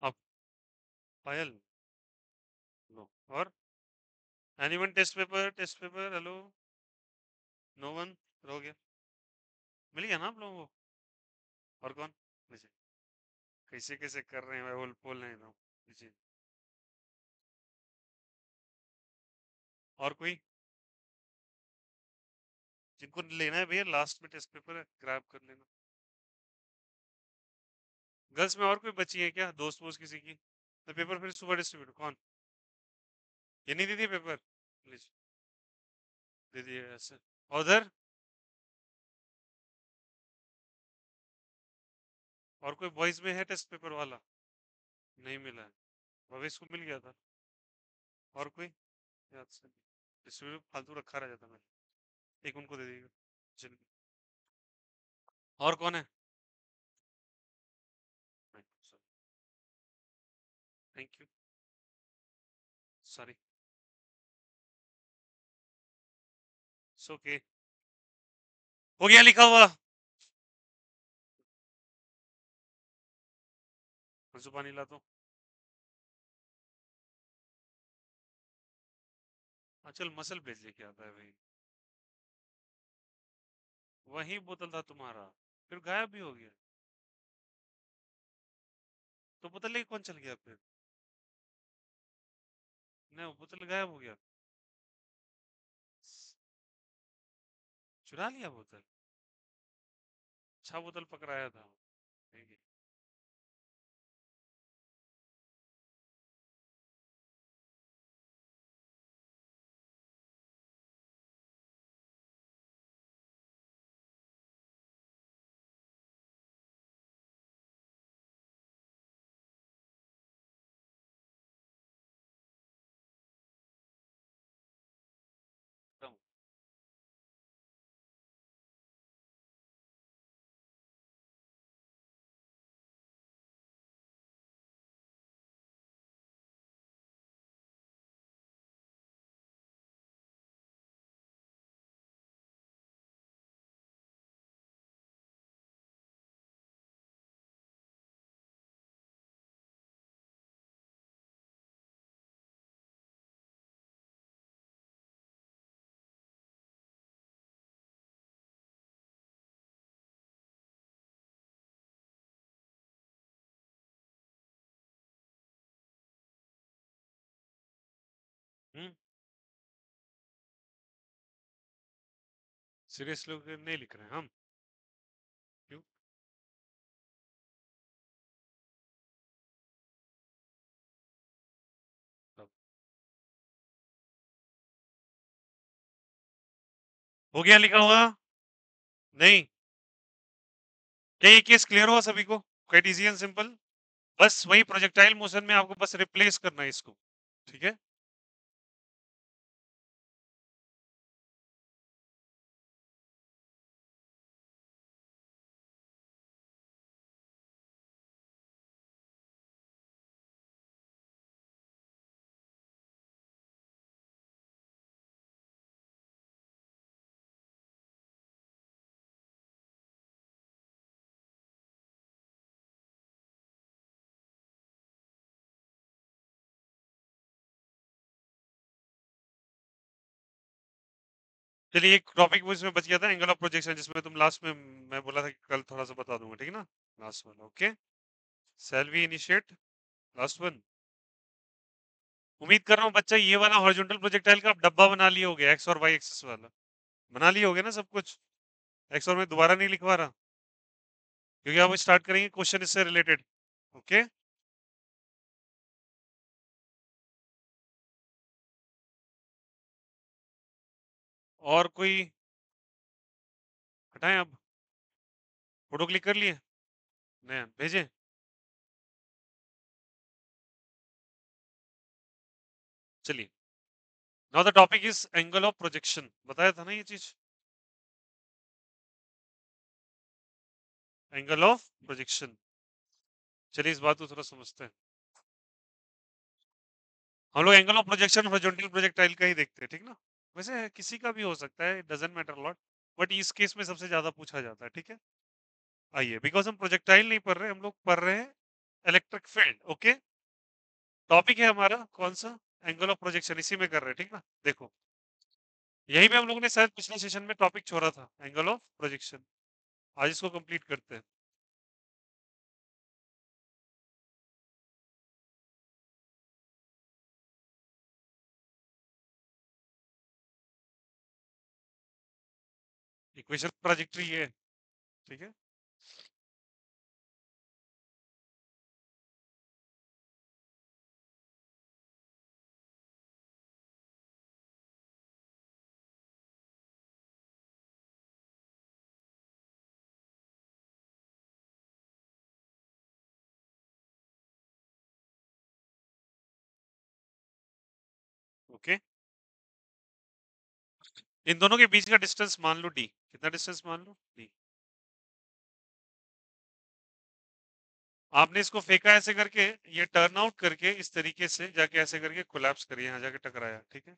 अब पायल नो। और anyone test paper hello? No one. हो गया? मिल गया ना आप लोगों को? और कौन? मुझे कैसे कैसे कर रहे हैं बोल बोल रहे हैं ना मुझे। और कोई जिनको लेना है भैया, लास्ट में टेस्ट पेपर है, ग्रैब कर लेना। गर्ल्स में और कोई बची है क्या, दोस्त वोस्त किसी की? तो पेपर फिर सुबह डिस्ट्रीब्यूट कौन? ये नहीं दे दिए पेपर? लीजिए, दे दिए ऐसे। और उधर और कोई बॉयज में है टेस्ट पेपर वाला? नहीं मिला है। भवेश को मिल गया था। और कोई याद से? डिस्ट्रीब्यूट फालतू रखा रह जाता मैंने। एक उनको दे दीजिएगा जिन। और कौन है? Thank you. सॉरी। ओके। हो गया लिखा हुआ? अंशु पानी ला तो। चल मसल भेज लेके आता है भाई। वही बोतल था तुम्हारा, फिर गायब भी हो गया। तो बोतल लेके कौन चल गया फिर? नहीं, वो बोतल गायब हो गया। चुरा लिया बोतल? अच्छा बोतल पकड़ाया था। ठीक है। खत्म। सीरियस लोग नहीं लिख रहे हैं हम? क्यों? तब हो गया लिखा हुआ? नहीं? क्या ये केस क्लियर हुआ सभी को? Quite easy and simple. बस वही प्रोजेक्टाइल मोशन में आपको बस रिप्लेस करना है इसको। ठीक है। चलिए एक टॉपिक वो इसमें बच गया था, एंगल ऑफ प्रोजेक्शन, जिसमें तुम लास्ट में मैं बोला था कि कल थोड़ा सा बता दूंगा, ठीक है ना? Last one, okay. Shall we initiate last one? उम्मीद कर रहा हूँ बच्चा ये वाला हॉरिजॉन्टल प्रोजेक्टाइल का आप डब्बा बना लिए होगे, एक्स और वाई एक्सिस वाला बना लिए होगे ना सब कुछ। एक्स और मैं दोबारा नहीं लिखवा रहा, क्योंकि आप स्टार्ट करेंगे क्वेश्चन इससे रिलेटेड, ओके। और कोई हटाएं अब? फोटो क्लिक कर लिए? नहीं भेजें? चलिए, now the topic is angle of projection. बताया था ना ये चीज, एंगल ऑफ प्रोजेक्शन। चलिए इस बात को थोड़ा समझते हैं। हम लोग angle of projection horizontal projectile का ही देखते हैं, ठीक ना? वैसे किसी का भी हो सकता है, डजंट मैटर लॉट, बट इस केस में सबसे ज्यादा पूछा जाता है, ठीक है। आइए, बिकॉज हम प्रोजेक्टाइल नहीं पढ़ रहे, हम लोग पढ़ रहे हैं इलेक्ट्रिक फील्ड, ओके। टॉपिक है हमारा कौन सा? एंगल ऑफ प्रोजेक्शन, इसी में कर रहे हैं, ठीक ना? देखो, यही पे हम लोगों ने शायद पिछले सेशन में टॉपिक छोड़ा था, एंगल ऑफ प्रोजेक्शन। आज इसको कंप्लीट करते हैं। इक्वेशन ट्राजेक्टरी ये है, ठीक है। ओके, इन दोनों के बीच का डिस्टेंस मान लो डी। कितना डिस्टेंस मान लो? डी। आपने इसको फेंका ऐसे करके, ये टर्न आउट करके इस तरीके से जाके ऐसे करके कोलैप्स करिए, यहाँ जाके टकराया, ठीक है।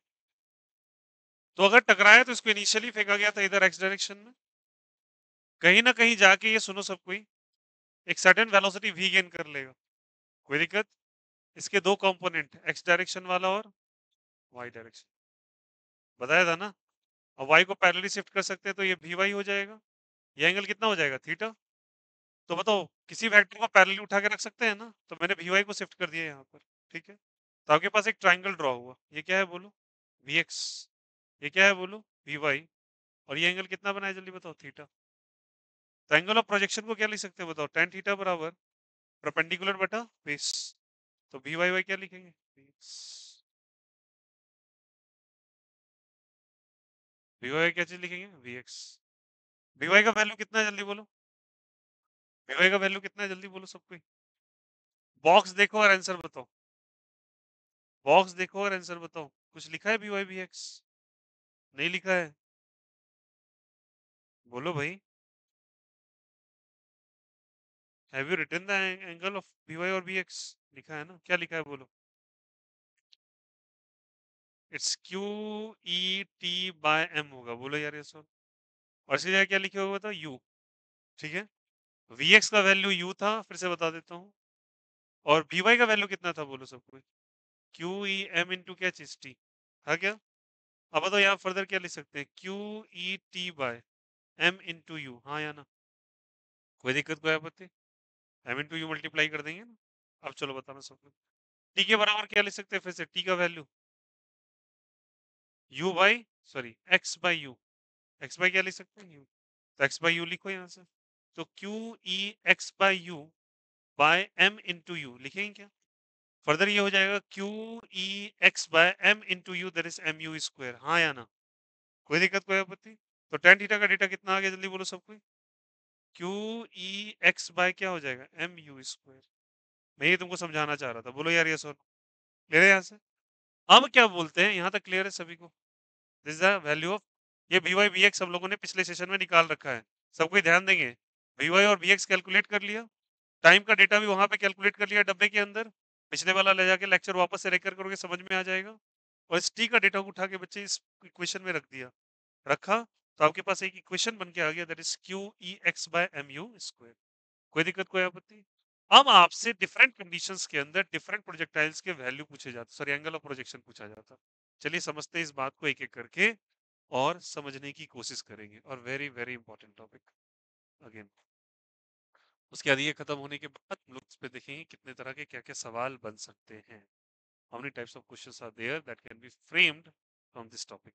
तो अगर टकराया तो इसको इनिशियली फेंका गया था इधर एक्स डायरेक्शन में, कहीं ना कहीं जाके ये सुनो सब कोई, एक सर्टेन वेलोसिटी वी गेन कर लेगा। कोई दिक्कत? इसके दो कंपोनेंट, एक्स डायरेक्शन वाला और वाई डायरेक्शन, बताया था ना। और वाई को पैरेलली शिफ्ट कर सकते हैं, तो ये वी वाई हो जाएगा। ये एंगल कितना हो जाएगा? थीटा। तो बताओ, किसी वेक्टर को पैरेलली उठा के रख सकते हैं ना, तो मैंने वी वाई को शिफ्ट कर दिया यहाँ पर, ठीक है। तो आपके पास एक ट्राइंगल ड्रॉ हुआ, ये क्या है बोलो? V x. ये क्या है बोलो? V y. और ये एंगल कितना बनाया जल्दी बताओ? थीटा। तो एंगल ऑफ प्रोजेक्शन को क्या लिख सकते हैं बताओ? टेन थीटा बराबर परपेंडिकुलर बटा बेस। तो वी वाई वाई क्या लिखेंगे? वी वाई क्या चीज लिखेंगे? V x. वी वाई का वैल्यू कितना है जल्दी बोलो? वी वाई का वैल्यू कितना है जल्दी बोलो सब कोई? बॉक्स देखो और आंसर बताओ। बॉक्स देखो और आंसर बताओ। कुछ लिखा है वी वाई वी एक्स? नहीं लिखा है? बोलो भाई। Have you written the angle of v y और वी एक्स? लिखा है ना? क्या लिखा है बोलो? It's q E t by m होगा, बोलो यार ये सब। और इसकी जगह क्या लिखे होगा बताओ? यू, ठीक है। वी एक्स का वैल्यू यू था, फिर से बता देता हूँ। और वी वाई का वैल्यू कितना था बोलो सबको? क्यू ई एम इंटू क्या चीज? टी। था क्या? अब बताओ यहाँ फर्दर क्या लिख सकते हैं? Q E t by m into u, हाँ या ना? कोई दिक्कत, कोई आपत्ति? एम इंटू यू मल्टीप्लाई कर देंगे ना। अब चलो बताना सबको। टी के बराबर क्या लिख सकते हैं फिर से? टी का value you by, sorry x by you. X by क्या लिख सकते हैं? यू। तो एक्स बाई यू लिखो यहाँ से। तो q E x by u by m into u लिखेंगे क्या? फर्दर ये हो जाएगा q E x by m into u, that is m u square, हाँ या ना? कोई दिक्कत, कोई आपत्ति? तो टेन थीटा का डेटा कितना आ गया जल्दी बोलो सबको? क्यू ई एक्स बाय क्या हो जाएगा? M u square. मैं ये तुमको समझाना चाह रहा था, बोलो यार ये सर। क्लियर है यहाँ से? अब क्या बोलते हैं, यहाँ तक क्लियर है सभी को? This is the value of, ये वी वाई वी एक्स हम लोगों ने पिछले सेशन में निकाल रखा है। सब कोई ध्यान देंगे। वी वाई और वी एक्स कैलकुलेट कर लिया, टाइम का डेटा भी वहां पे कैलकुलेट कर लिया डब्बे के अंदर। पिछले वाला ले जाके लेक्चर वापस से रेकर करोगे, समझ में आ जाएगा। और इस टी का डेटा को उठा के बच्चे इस इक्वेशन में रख दिया, रखा। तो आपके पास एक इक्वेशन बन के आ गया, that is q E x by m u square. कोई दिक्कत, कोई आपत्ति? अब आपसे डिफरेंट कंडीशंस के अंदर डिफरेंट प्रोजेक्टाइल्स के वैल्यू पूछे जाते, सॉरी एंगल ऑफ प्रोजेक्शन पूछा जाता। चलिए समझते हैं इस बात को एक एक करके। और समझने की कोशिश करेंगे। और very very important topic again. उसके बाद ये खत्म होने के बाद हम लोग इस पे देखेंगे कितने तरह के क्या क्या सवाल बन सकते हैं। How many types of questions are there that can be framed from this topic.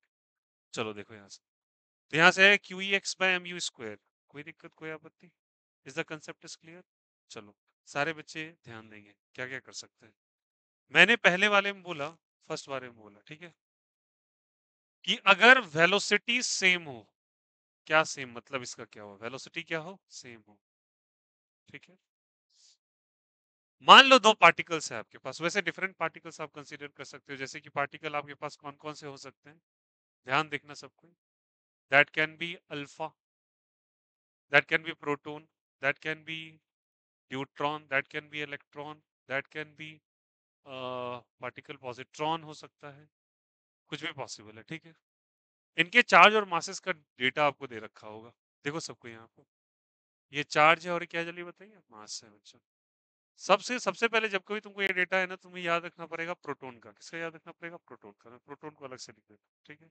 चलो देखो यहाँ से। तो यहाँ से है q E x by m u square. कोई दिक्कत, कोई आपत्ति? Is the concept is clear? चलो सारे बच्चे ध्यान देंगे क्या क्या कर सकते हैं। मैंने पहले वाले में बोला, फर्स्ट वाले में बोला, ठीक है, कि अगर वेलोसिटी सेम हो। क्या सेम मतलब इसका क्या हो? वेलोसिटी क्या हो? सेम हो। ठीक है, मान लो दो पार्टिकल्स है आपके पास। वैसे डिफरेंट पार्टिकल्स आप कंसीडर कर सकते हो, जैसे कि पार्टिकल आपके पास कौन कौन से हो सकते हैं, ध्यान देखना सबको। That can be alpha, that can B proton, that can B neutron, that can B electron, that can B particle positron हो सकता है। कुछ भी पॉसिबल है, ठीक है। इनके चार्ज और मासेस का डेटा आपको दे रखा होगा। देखो सबको यहाँ पर, ये चार्ज है और क्या जल्दी बताइए, मास है बच्चों। सबसे सबसे पहले जब कभी तुमको ये डेटा है ना, तुम्हें याद रखना पड़ेगा प्रोटॉन का। किसका याद रखना पड़ेगा? प्रोटॉन का। मैं प्रोटॉन को अलग से लिख देता हूं, ठीक है।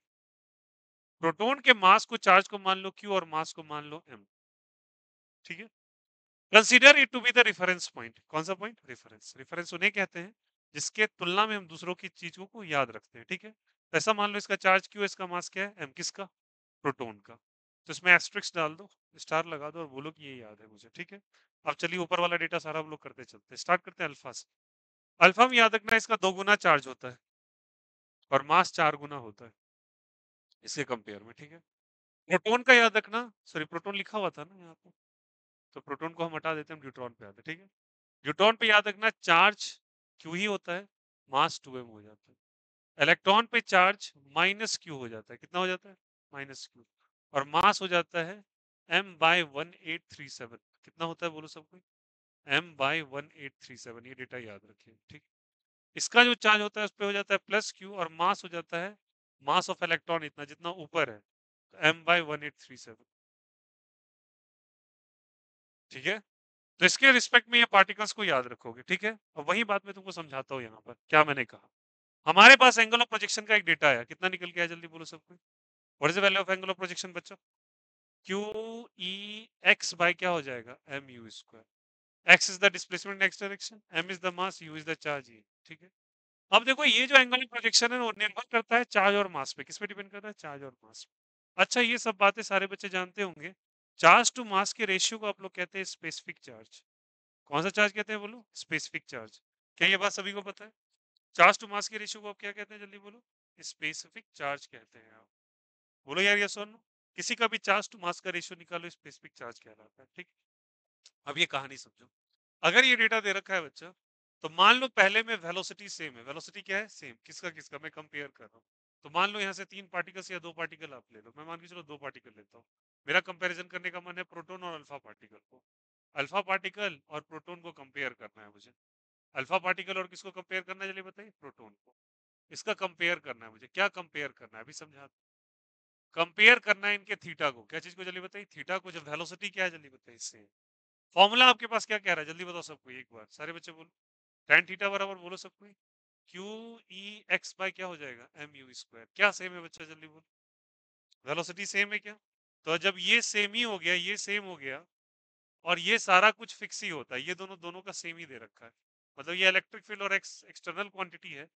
प्रोटॉन के मास को, चार्ज को मान लो क्यू और मास को मान लो एम, ठीक है। Consider it to be the reference point. कौन सा पॉइंट? रेफरेंस। रेफरेंस उन्हें कहते हैं जिसके तुलना में हम दूसरों की चीजों को याद रखते हैं, ठीक है। तो ऐसा मान लो इसका चार्ज क्यू है, इसका मास क्या है? एम। किसका? प्रोटॉन का। तो इसमें एस्ट्रिक्स डाल दो, स्टार लगा दो और बोलो कि ये याद है मुझे, ठीक है। अब चलिए ऊपर वाला डेटा सारा हम लोग करते चलते हैं। स्टार्ट करते हैं अल्फा से। अल्फा में याद रखना इसका 2 गुना चार्ज होता है और मास 4 गुना होता है इसके कंपेयर में, ठीक है। प्रोटॉन का याद रखना, सॉरी प्रोटॉन लिखा हुआ था ना यहाँ पे, तो प्रोटॉन को हम हटा देते हैं, हम न्यूट्रॉन पे आते हैं, ठीक है। न्यूट्रॉन पे याद रखना चार्ज क्यू ही होता है, मास 2m हो जाता है। इलेक्ट्रॉन पे चार्ज माइनस क्यू हो जाता है। कितना हो जाता है? Minus Q. और मास हो जाता है m/1837। कितना होता है बोलो सबको? m/1837। ये डेटा याद रखिए, ठीक। इसका जो चार्ज होता है उस पे हो जाता है प्लस क्यू और मास हो जाता है, मास ऑफ इलेक्ट्रॉन इतना जितना ऊपर है, तो m/1837, ठीक है। तो इसके रिस्पेक्ट में ये पार्टिकल्स को याद रखोगे, ठीक है। और वही बात मैं तुमको समझाता हूँ यहाँ पर, क्या मैंने कहा। हमारे पास एंगल ऑफ प्रोजेक्शन का एक डेटा है, कितना निकल के आया जल्दी बोलो सबको? What is the value of angle of projection बच्चों? क्यू ई एक्स बाय क्या हो जाएगा? M u square. X is the displacement next direction, m is the mass, u is the charge, ये ठीक है। अब देखो ये जो एंगल ऑफ प्रोजेक्शन है वो निर्भर करता है चार्ज और मास पे। किस पे डिपेंड करता है? चार्ज और मास पे। अच्छा ये सब बातें सारे बच्चे जानते होंगे। चार्ज टू मास के रेशियो को आप लोग कहते हैं स्पेसिफिक चार्ज। कौन सा चार्ज कहते हैं बोलो? Specific charge. क्या ये बात सभी को पता है? चार्ज टू मास के रेशियो को आप क्या कहते हैं जल्दी बोलो? स्पेसिफिक चार्ज कहते हैं आप। बोलो यार ये सुन। किसी का भी चार्ज टू मास का रेशियो निकालो, स्पेसिफिक चार्ज कहलाता है, ठीक। अब ये कहानी समझो। अगर ये डेटा दे रखा है बच्चा, तो मान लो पहले में वेलोसिटी सेम है। वेलोसिटी क्या है? सेम। किसका किसका? मैं कंपेयर कर रहा हूँ। तो मान लो यहाँ से 3 पार्टिकल्स या 2 पार्टिकल आप ले लो, मैं मान के चलो 2 पार्टिकल लेता हूँ। मेरा कंपैरिजन करने का मन है प्रोटॉन और अल्फा पार्टिकल को। अल्फा पार्टिकल और प्रोटॉन को कंपेयर करना है मुझे। अल्फा पार्टिकल और किसको कंपेयर करना है चलिए बताइए? प्रोटॉन को। इसका कंपेयर करना है मुझे। क्या कंपेयर करना है अभी समझा। कंपेयर करना है इनके थीटा को। क्या चीज को जल्दी बताइए? थीटा को। जब वेलोसिटी क्या है जल्दी बताइए? सेम। फॉर्मूला आपके पास क्या कह रहा है जल्दी बताओ सबको एक बार, सारे बच्चे बोलो। tan थीटा बराबर बोलो सबको, क्यू ई एक्स बाय क्या हो जाएगा? M u square. क्या सेम है बच्चा जल्दी बोलो? वेलोसिटी सेम है क्या? तो जब ये सेम ही हो गया, ये सेम हो गया, और ये सारा कुछ फिक्स ही होता है, ये दोनों दोनों का सेम ही दे रखा है, मतलब ये इलेक्ट्रिक फील्ड और एक्सटर्नल क्वांटिटी है,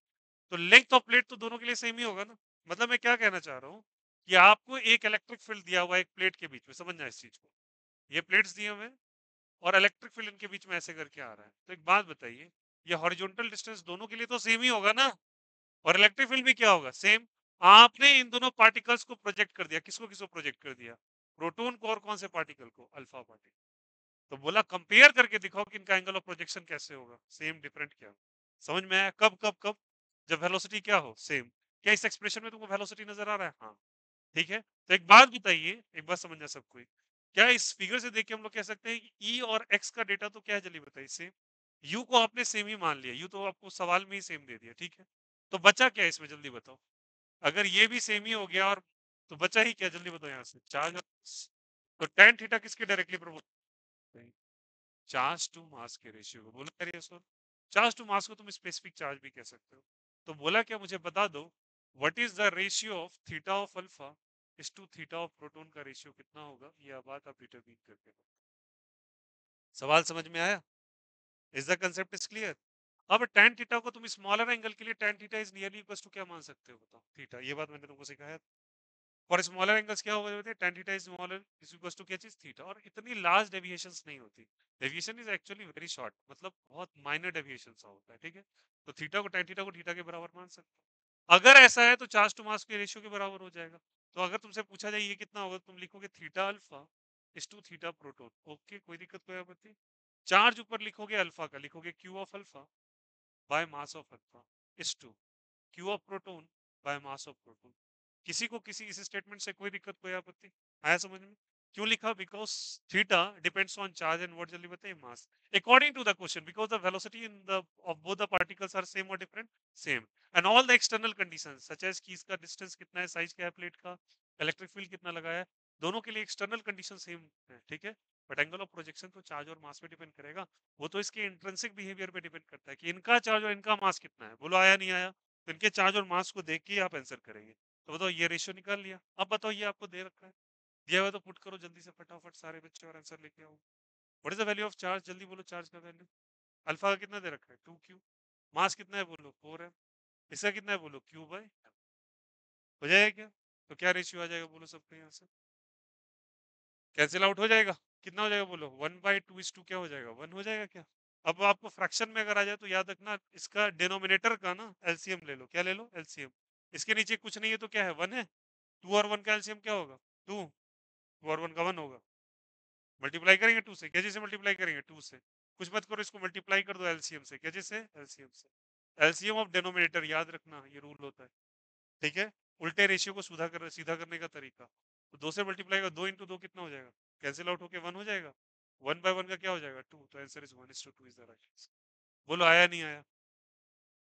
तो लेंथ ऑफ प्लेट तो दोनों के लिए सेम ही होगा ना। मतलब मैं क्या कहना चाह रहा हूँ कि आपको एक इलेक्ट्रिक फील्ड दिया हुआ है एक प्लेट के बीच में, समझना इस चीज को। ये प्लेट्स दिए हुए हैं और इलेक्ट्रिक फील्ड इनके बीच में ऐसे करके आ रहा है, तो एक बात बताइए, ये हॉरिजॉन्टल डिस्टेंस दोनों के लिए तो सेम ही होगा ना, और इलेक्ट्रिक फील्ड भी क्या होगा? सेम। आपने इन दोनों पार्टिकल्स को प्रोजेक्ट कर दिया, किसको किसको प्रोजेक्ट कर दिया? प्रोटॉन को और कौन से पार्टिकल को? Alpha particle. तो बोला कंपेयर करके दिखाओ कि इनका एंगल ऑफ प्रोजेक्शन कैसे होगा, सेम डिफरेंट क्या। समझ में आया? कब कब कब? जब वेलोसिटी क्या हो? सेम। क्या इस एक्सप्रेशन में तुमको वेलोसिटी नजर आ रहा है? हाँ, ठीक है। तो एक बात बताइए, एक बात समझना सबको, क्या इस फिगर से देख के हम लोग कह सकते हैं कि ई और एक्स का डेटा तो क्या है जल्दी बताइए? सेम। यू को आपने सेम ही मान लिया, यू तो आपको सवाल में ही सेम दे दिया, ठीक है। तो बचा क्या इसमें जल्दी बताओ? अगर ये भी सेम ही हो गया और, तो बचा ही क्या जल्दी बताओ यहाँ से? चार्ज। तो tan थीटा किसके directly proportional? Charge to mass के रेशियो को। बोला यार ये सर, चार्ज टू मास को तुम स्पेसिफिक चार्ज भी कह सकते हो। तो बोला क्या, मुझे बता दो what is the ratio of theta of alpha इस टू थीटा ऑफ प्रोटॉन का रेशियो कितना होगा, ये बात आप डिटरमाइन करके दो। सवाल समझ में आया? Is the concept is clear? अब tan थीटा को तुम स्मॉलर एंगल के लिए tan theta is nearly equal to क्या मान सकते हो, बताओ थीटा, ये बात मैंने तुमको सिखाया। फॉर स्मॉलर एंगल्स क्या होगा, tan theta is smaller is equal to क्या चीज, थीटा। और इतनी लार्ज डेविएशंस नहीं होती, deviation is actually very short, मतलब बहुत माइनर डेविएशन सा होता है, ठीक है। तो थीटा को tan थीटा को थीटा के बराबर मान सकते हो। अगर ऐसा है तो चार्ज टू मास के रेशियो के बराबर हो जाएगा। तो अगर तुमसे पूछा जाए ये कितना होगा, तुम लिखोगे theta alpha is to theta proton. Okay, कोई दिक्कत, कोई आपत्ति? चार्ज ऊपर लिखोगे अल्फा का, लिखोगे q of alpha by mass of alpha is to q of proton by mass of proton. किसी को किसी इस स्टेटमेंट से कोई दिक्कत, कोई आपत्ति? आया समझ में? क्यों लिखा? Because theta depends on charge and what जल्दी बताइए, mass. According to the question, because the velocity in the of both the particles are same और different, same. And all the external conditions such as कि इसका distance कितना है, size क्या है plate का, इलेक्ट्रिक फील्ड कितना लगाया है, दोनों के लिए एक्सटर्नल कंडीशन सेम है, ठीक है। बट एंगल ऑफ प्रोजेक्शन तो चार्ज और मास पे डिपेंड करेगा। वो तो इसके इंट्रिंसिक बिहेवियर पे डिपेंड करता है कि इनका चार्ज और इनका मास कितना है। बोलो आया नहीं आया? तो इनके चार्ज और मास को देख के ही आप आंसर करेंगे। तो बताओ, ये रेशियो निकाल लिया। अब बताओ, ये आपको दे रखा है, दिया हुआ तो पुट करो जल्दी से फटाफट सारे बच्चे और आंसर लेके आओ। What is the value of charge, जल्दी बोलो, चार्ज का वैल्यू। अल्फा का कितना दे रखा है, 2q। मास कितना है बोलो, 4m। इसका कितना है बोलो, q बाय। हो जाएगा क्या? तो क्या रेशियो आ जाएगा बोलो सबको यहाँ से? कैंसिल आउट हो जाएगा। कितना हो जाएगा बोलो, 1/2 क्या हो जाएगा, 1 हो जाएगा क्या? अब आपको फ्रैक्शन में अगर आ जाए तो याद रखना, इसका डिनोमिनेटर का ना एलसीएम ले लो। क्या ले लो? एलसीएम। इसके नीचे कुछ नहीं है तो क्या है, 1 है। 2 और 1 का एलसीएम क्या होगा, 2। 2 और 1 का 1 होगा। मल्टीप्लाई करेंगे 2 से, क्या चीज से मल्टीप्लाई करेंगे, 2 से। कुछ मत करो, इसको मल्टीप्लाई कर दो एलसीएम से। क्या चीज से? एलसीएम से। एलसीएम ऑफ डिनोमिनेटर, याद रखना ये रूल होता है, ठीक है। उल्टे रेशियो को सीधा करने का तरीका। तो 2 से मल्टीप्लाई का, 2 × 2 कितना हो जाएगा, कैंसिल आउट होके 1 हो जाएगा। 1/1 का क्या हो जाएगा, 2। तो answer is 1:2 is the right answer. बोलो आया नहीं आया?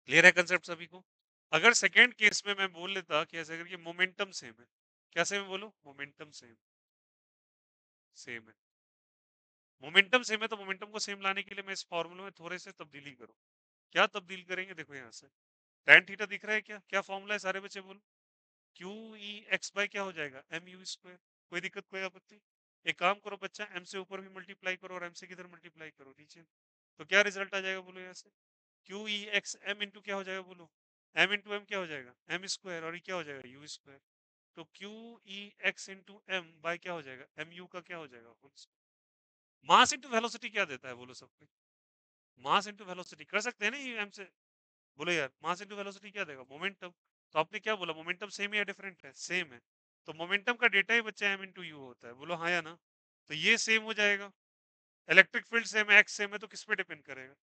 क्लियर है कंसेप्ट सभी को? अगर सेकेंड केस में मैं बोल लेता कि ऐसे करके मोमेंटम सेम है, क्या सेम है बोलो, मोमेंटम सेम, सेम है। मोमेंटम सेम है तो मोमेंटम को सेम लाने के लिए मैं इस फॉर्मूले में थोड़े से तब्दीली करूं। क्या तब्दील करेंगे, देखो यहाँ से tan थीटा दिख रहा है क्या, क्या फॉर्मूला है सारे बच्चे बोलो। क्यू ई एक्स बाय क्या हो जाएगा, एम यू स्क्वायर। कोई दिक्कत, कोई आपत्ति? एक काम करो बच्चा, एम से ऊपर भी मल्टीप्लाई करो और एम से किधर मल्टीप्लाई करो, नीचे। तो क्या रिजल्ट आ जाएगा बोलो यहाँ से, q E x m into क्या हो जाएगा बोलो, एम इंटू एम क्या हो जाएगा, एम स्क्वायर, और ये क्या हो जाएगा, यू स्क्वायर। तो q E x into m by क्या हो जाएगा, एम यू का क्या हो जाएगा। मास इंटू वेलोसिटी क्या देता है बोलो सबको, मास इंटू वेलोसिटी कर सकते हैं ना ये एम से। बोलो यार, मास इंटू वेलोसिटी क्या देगा, मोमेंटम। तो आपने क्या बोला, मोमेंटम सेम है या डिफरेंट है, सेम है। तो मोमेंटम का डेटा ही बच्चा एम इंटू यू होता है, बोलो हाँ या ना। तो ये सेम हो जाएगा। इलेक्ट्रिक फील्ड सेम है, एक्स सेम है, तो किस पे डिपेंड करेगा,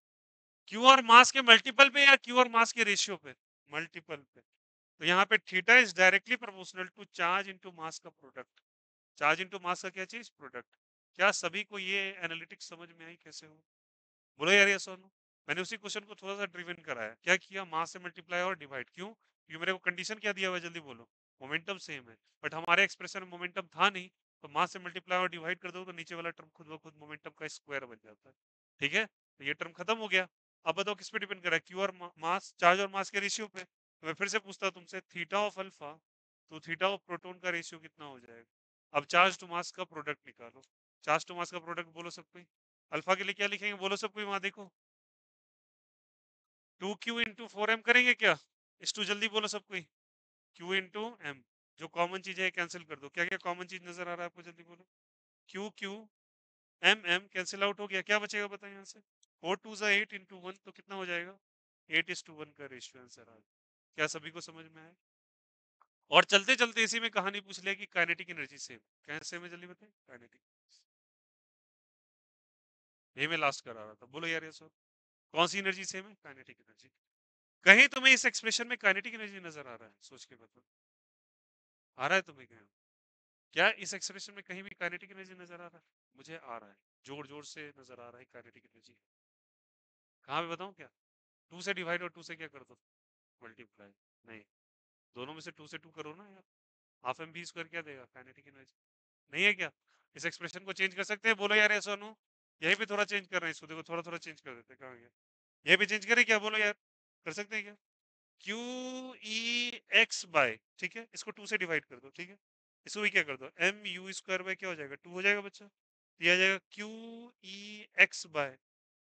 क्यू और मास के मल्टीपल पे या क्यू और मास के रेशियो पे, मल्टीपल पे। तो यहाँ पे theta is directly proportional to charge into mass का प्रोडक्ट। चार्ज इंटू मास का क्या चीज, प्रोडक्ट। क्या सभी को ये एनालिटिक्स समझ में आई कैसे हो? बोलो यार ये सुनो। मैंने उसी क्वेश्चन को थोड़ा सा ड्रिवन कराया, क्या किया, मास से मल्टीप्लाई और डिवाइड। क्यों? क्योंकि मेरे को कंडीशन क्या दिया हुआ है, जल्दी बोलो। मोमेंटम सेम है, बट हमारे एक्सप्रेशन में मोमेंटम था नहीं। तो मास से मल्टीप्लाई और डिवाइड कर दो तो नीचे वाला टर्म खुद ब खुद मोमेंटम का स्क्वायर बन जाता है, ठीक है। तो ये टर्म खत्म हो गया। अब बताओ किस पे डिपेंड कर रहा है, क्यू और मास, चार्ज और मास के रेशियो पे। तो मैं फिर से पूछता हूं तुमसे, थीटा ऑफ अल्फा तो थीटा ऑफ प्रोटॉन का रेशियो कितना हो जाएगा। अब चार्ज टू मास का प्रोडक्ट निकालो। चार्ज टू मास का प्रोडक्ट बोलो सब कोई। अल्फा के लिए क्या लिखेंगे बोलो सब कोई, वहां देखो। 2q × 4m करेंगे क्या, इस टू जल्दी बोलो सब कोई। q × m, जो कॉमन चीज है कैंसिल कर दो। क्या क्या कॉमन चीज नजर आ रहा है आपको, जल्दी बोलो। q कैंसिल आउट हो गया, क्या बचेगा बताओ यहाँ से। 4 × 2 = 8 × 1, तो कितना हो जाएगा, 8:1 का रेशियो आंसर आ। क्या सभी को समझ में आया? और चलते चलते इसी में कहानी पूछ लिया कि काइनेटिक एनर्जी सेम कैसे में, जल्दी बताए काइनेटिक। यही मैं लास्ट करा रहा था, बोलो यार ये सब। कौन सी एनर्जी सेम है, काइनेटिक एनर्जी। कहीं तुम्हें इस एक्सप्रेशन में काइनेटिक एनर्जी नजर आ रहा है, सोच के बताओ। आ रहा है तुम्हें कहीं, क्या इस एक्सप्रेशन में कहीं भी काइनेटिक एनर्जी नजर आ रहा है? मुझे आ रहा है, जोर जोर से नजर आ रहा है काइनेटिक एनर्जी। कहाँ पे बताऊं क्या? 2 से डिवाइड और 2 से क्या कर दो, मल्टीप्लाई। नहीं, दोनों में से 2 से 2 करो ना यार। हाफ एम बी स्क्वायर क्या देगा, काइनेटिक एनर्जी। नहीं है क्या? इस एक्सप्रेशन को चेंज कर सकते हैं, बोलो यार ऐसा नो। यहीं पे थोड़ा चेंज कर रहे हैं इसको, देखो थोड़ा थोड़ा चेंज कर देते हैं, कहाँ गया। यहीं पे चेंज करें क्या, बोलो यार, कर सकते हैं क्या। क्यू ई एक्स बाय, ठीक है, इसको 2 से डिवाइड कर दो, ठीक है। इसको भी क्या कर दो, एम यू स्क्वायर बाय क्या हो जाएगा, 2 हो जाएगा बच्चा। ये आ जाएगा क्यू ई एक्स बाय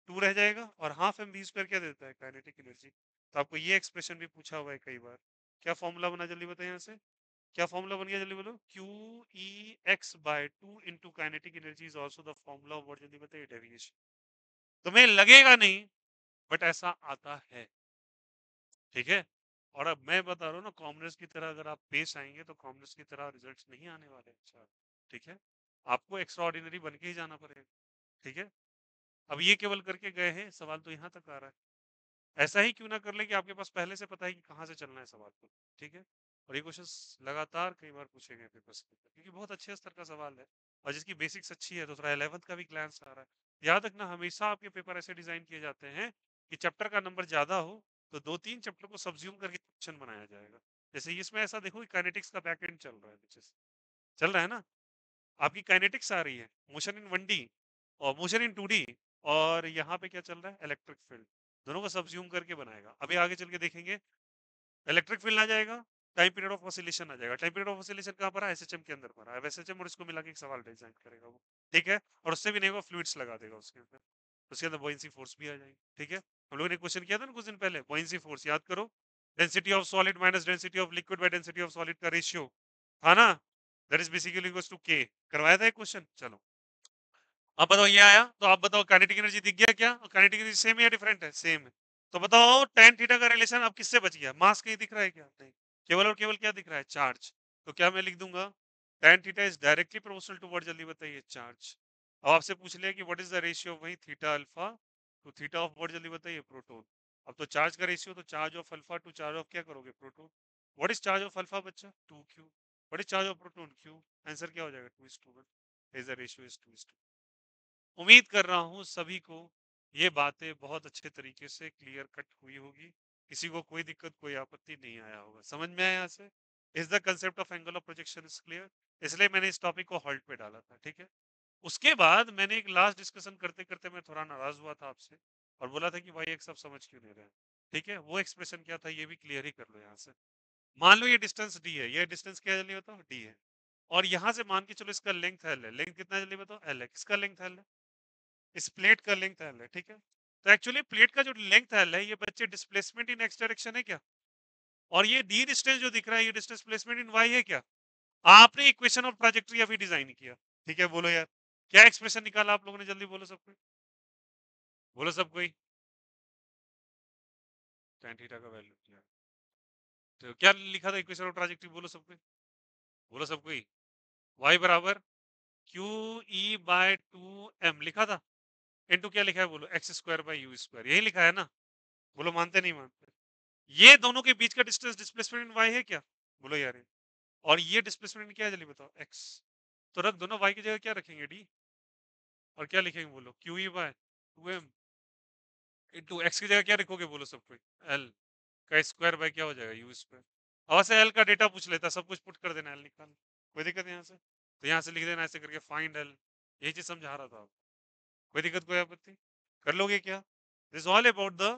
2 रह जाएगा, और हाफ एम वी स्क्वायर क्या देता है, काइनेटिक एनर्जी। तो आपको ये एक्सप्रेशन भी पूछा हुआ है कई बार। क्या फॉर्मूला बना जल्दी बताए यहाँ से, क्या फॉर्मूला बन गया जल्दी बोलो, Q E x by 2 into kinetic energy is also the formula of what, जल्दी बताइए, डेविएशन। तुम्हें लगेगा नहीं, बट ऐसा आता है, ठीक है। और अब मैं बता रहा हूँ ना, कॉमनर्स की तरह अगर आप पेश आएंगे तो कॉमनर्स की तरह रिजल्ट्स नहीं आने वाले, अच्छा, ठीक है। आपको एक्स्ट्रा ऑर्डिनरी बन के ही जाना पड़ेगा, ठीक है। अब ये केवल करके गए हैं, सवाल तो यहाँ तक आ रहा है। ऐसा ही क्यों ना कर ले कि आपके पास पहले से पता है कि कहाँ से चलना है सवाल को, ठीक है। और ये क्वेश्चन लगातार कई बार पूछे गए पेपर्स के अंदर, क्योंकि बहुत अच्छे स्तर का सवाल है, और जिसकी बेसिक्स अच्छी है तो थोड़ा 11th का भी ग्लैंस आ रहा है। याद रखना, हमेशा आपके पेपर ऐसे डिजाइन किए जाते हैं कि चैप्टर का नंबर ज्यादा हो तो 2-3 चैप्टर को सब्ज्यूम करके क्वेश्चन बनाया जाएगा। जैसे इसमें ऐसा देखो कि काइनेटिक्स का बैक एंड चल रहा है, नीचे से चल रहा है ना, आपकी काइनेटिक्स आ रही है, मोशन इन 1D और मोशन इन 2D, और यहाँ पे क्या चल रहा है, इलेक्ट्रिक फील्ड, दोनों को सब्ज्यूम करके बनाएगा। अभी आगे चल के देखेंगे, इलेक्ट्रिक फील्ड आ जाएगा, टाइम पीरियड ऑफ ऑसिलेशन आ जाएगा। टाइम पीरियड ऑफ ऑसिलेशन कहाँ पर है, एसएचएम के अंदर पर है। अब एसएचएम और इसको मिला के एक सवाल डिजाइन करेगा वो, ठीक है। और उससे भी नहीं होगा, फ्लूइड्स लगा देगा उसके अंदर, उसके अंदर बॉयंसी फोर्स भी आ जाएगी, ठीक है। हम लोगों ने क्वेश्चन किया था ना कुछ दिन पहले, बॉयंसी फोर्स याद करो, density of solid minus density of liquid by density of solid का रेशियो, था ना, that is basically equals to k. करवाया था एक क्वेश्चन, चलो अब बताओ, ये आया तो आप बताओ काइनेटिक एनर्जी दिख गया क्या, काइनेटिक एनर्जी सेम है या डिफरेंट है, सेम है। तो बताओ tan थीटा का रिलेशन अब किससे बच गया, मास कहीं दिख रहा है क्या, नहीं, केवल और केवल क्या दिख रहा है, चार्ज। तो क्या मैं लिख दूंगा, tan theta is directly proportional to what, जल्दी बताइए, चार्ज। अब आपसे पूछ लिया कि what is the ratio of वही theta alpha to theta of what, जल्दी बताइए, प्रोटॉन। अब तो चार्ज का रेशियो, तो charge of alpha to charge of क्या करोगे, proton. What is charge of alpha बच्चा, 2q। What is charge of proton, q। Answer क्या हो जाएगा, 2:1, इज द रेशियो इज 2:2। उम्मीद कर रहा हूँ सभी को ये बातें बहुत अच्छे तरीके से क्लियर कट हुई होगी, किसी को कोई दिक्कत कोई आपत्ति नहीं आया होगा, समझ में आया यहाँ से। Is the concept of angle of projection is clear, इसलिए मैंने इस टॉपिक को हॉल्ट पे डाला था, ठीक है। उसके बाद मैंने एक लास्ट डिस्कशन करते करते मैं थोड़ा नाराज हुआ था आपसे, और बोला था कि भाई एक सब समझ क्यों नहीं रहे, ठीक है। वो एक्सप्रेशन क्या था ये भी क्लियर ही कर लो यहाँ से। मान लो ये डिस्टेंस डी है, ये डिस्टेंस क्या है जल्दी बताओ, डी है, और यहाँ से मान के चलो इसका लेंथ एल है, लेंथ कितना है जल्दी बताओ, एल है, किसका लेंथ एल है, इस प्लेट का लेंथ एल है, ठीक है। तो एक्चुअली प्लेट का जो लेंथ एल है, ये बच्चे डिस्प्लेसमेंट इन एक्स डायरेक्शन है क्या, और ये डी डिस्टेंस जो दिख रहा है, ये डिस्प्लेसमेंट इन वाई है क्या। आपने इक्वेशन ऑफ ट्राजेक्टरी अभी डिजाइन किया, ठीक है, बोलो यार क्या एक्सप्रेशन निकाला आप लोगों ने, जल्दी बोलो सब कोई, बोलो सब कोई, tan थीटा का वैल्यू क्या है? तो क्या लिखा था इक्वेशन ऑफ ट्राजेक्टरी, बोलो सब कोई, बोलो सब कोई, y बराबर क्यू ई बाय 2m लिखा था, इनटू क्या लिखा है बोलो, x square by u square, यही लिखा है ना, बोलो मानते नहीं मानते। ये दोनों के बीच का डिस्टेंस डिस्प्लेसमेंट वाई है क्या, बोलो यार और ये डिस्प्लेसमेंट क्या है जल्दी बताओ, एक्स। तो रख दो ना, वाई की जगह क्या रखेंगे, डी, और क्या लिखेंगे बोलो, Q E bye 2m into x की जगह क्या रखोगे बोलो सब कोई, एल का स्क्वायर बाय क्या हो जाएगा, यू स्क्वायर। अब से एल का डेटा पूछ लेता, सब कुछ पुट कर देना, एल निकाल, कोई दिक्कत यहाँ से, तो यहाँ से लिख देना ऐसे करके, फाइंड एल, यही चीज समझा रहा था आप, कोई दिक्कत कोई आपत्ति, कर लोगे क्या। This all about the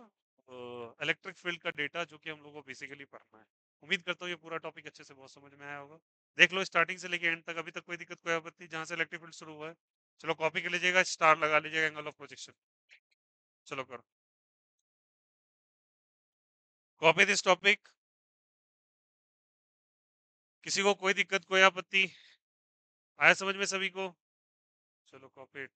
electric field का डेटा, जो कि हम लोग को बेसिकली पढ़ना है। उम्मीद करता हूँ ये पूरा टॉपिक अच्छे से बहुत समझ में आया होगा। देख लो स्टार्टिंग से लेके एंड तक, अभी तक कोई दिक्कत कोई आपत्ति, जहाँ से इलेक्ट्रिक फील्ड शुरू हुआ है। चलो कॉपी कर लीजिएगा, स्टार लगा लीजिएगा, एंगल ऑफ प्रोजेक्शन, चलो करो कॉपी दिस टॉपिक। किसी को कोई दिक्कत कोई आपत्ति, आया समझ में सभी को, चलो कॉपी।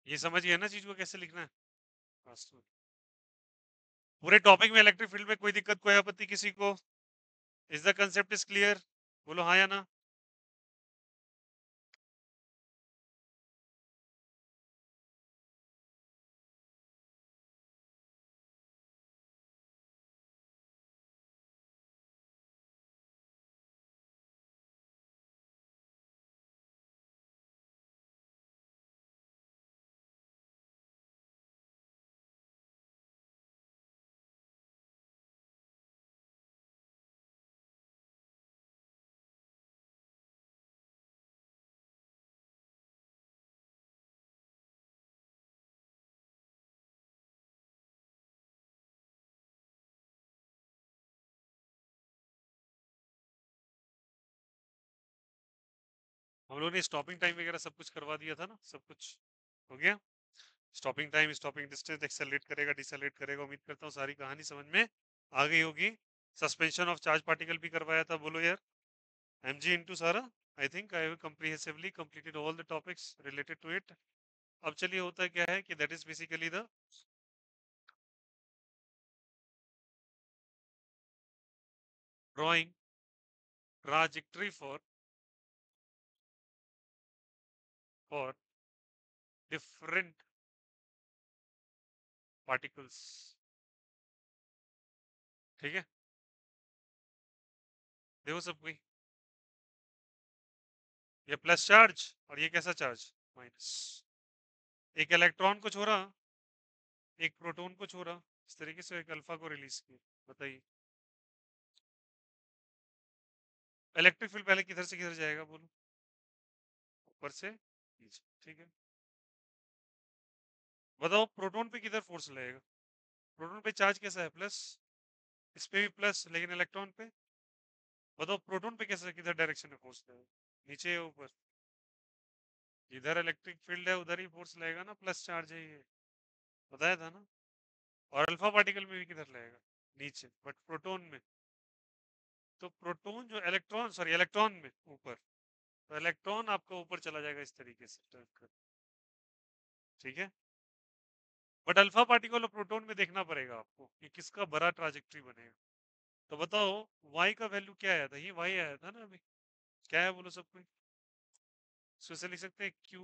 ये समझ गए ना चीज को कैसे लिखना है वास्तव में। पूरे टॉपिक में इलेक्ट्रिक फील्ड में कोई दिक्कत, कोई आपत्ति किसी को? Is the concept is clear? बोलो हाँ या ना। हम लोगों ने स्टॉपिंग टाइम वगैरह सब कुछ करवा दिया था ना, सब कुछ हो गया। Stopping time, stopping distance, accelerate करेगा, डिसेलरेट करेगा। उम्मीद करता हूँ सारी कहानी समझ में आ गई होगी। सस्पेंशन ऑफ चार्ज पार्टिकल भी करवाया था, बोलो यार। mg into सारा, I think I have comprehensively completed all the topics related to it. अब चलिए होता क्या है कि that is basically the drawing trajectory for different particles. ठीक है, देखो सब कोई, ये प्लस चार्ज और ये कैसा चार्ज, माइनस। एक इलेक्ट्रॉन को छोड़ा, एक प्रोटॉन को छोड़ा, इस तरीके से एक अल्फा को रिलीज किया। बताइए इलेक्ट्रिक फील्ड पहले किधर से किधर जाएगा, बोलो। ऊपर से नीचे, ठीक है। बताओ प्रोटॉन पे किधर फोर्स लगेगा? प्रोटॉन पे चार्ज कैसा है, प्लस। इस पे भी प्लस, लेकिन इलेक्ट्रॉन पे बताओ प्रोटॉन पे कैसे, किधर डायरेक्शन में फोर्स लगेगा, नीचे या ऊपर? इधर इलेक्ट्रिक फील्ड है उधर ही फोर्स लगेगा ना, प्लस चार्ज है ये, बताया था ना। और अल्फा पार्टिकल में भी किधर लगेगा, नीचे, बट प्रोटॉन में। तो प्रोटॉन जो इलेक्ट्रॉन, सॉरी इलेक्ट्रॉन में ऊपर, तो इलेक्ट्रॉन आपका ऊपर चला जाएगा इस तरीके से टर्न कर, ठीक है। बट अल्फा पार्टिकल और प्रोटॉन में देखना पड़ेगा आपको कि किसका बड़ा ट्राजेक्टरी बनेगा। तो बताओ y का वैल्यू क्या आया था, ये y आया था ना अभी, क्या है बोलो सब कोई। सो इसे लिख सकते हैं q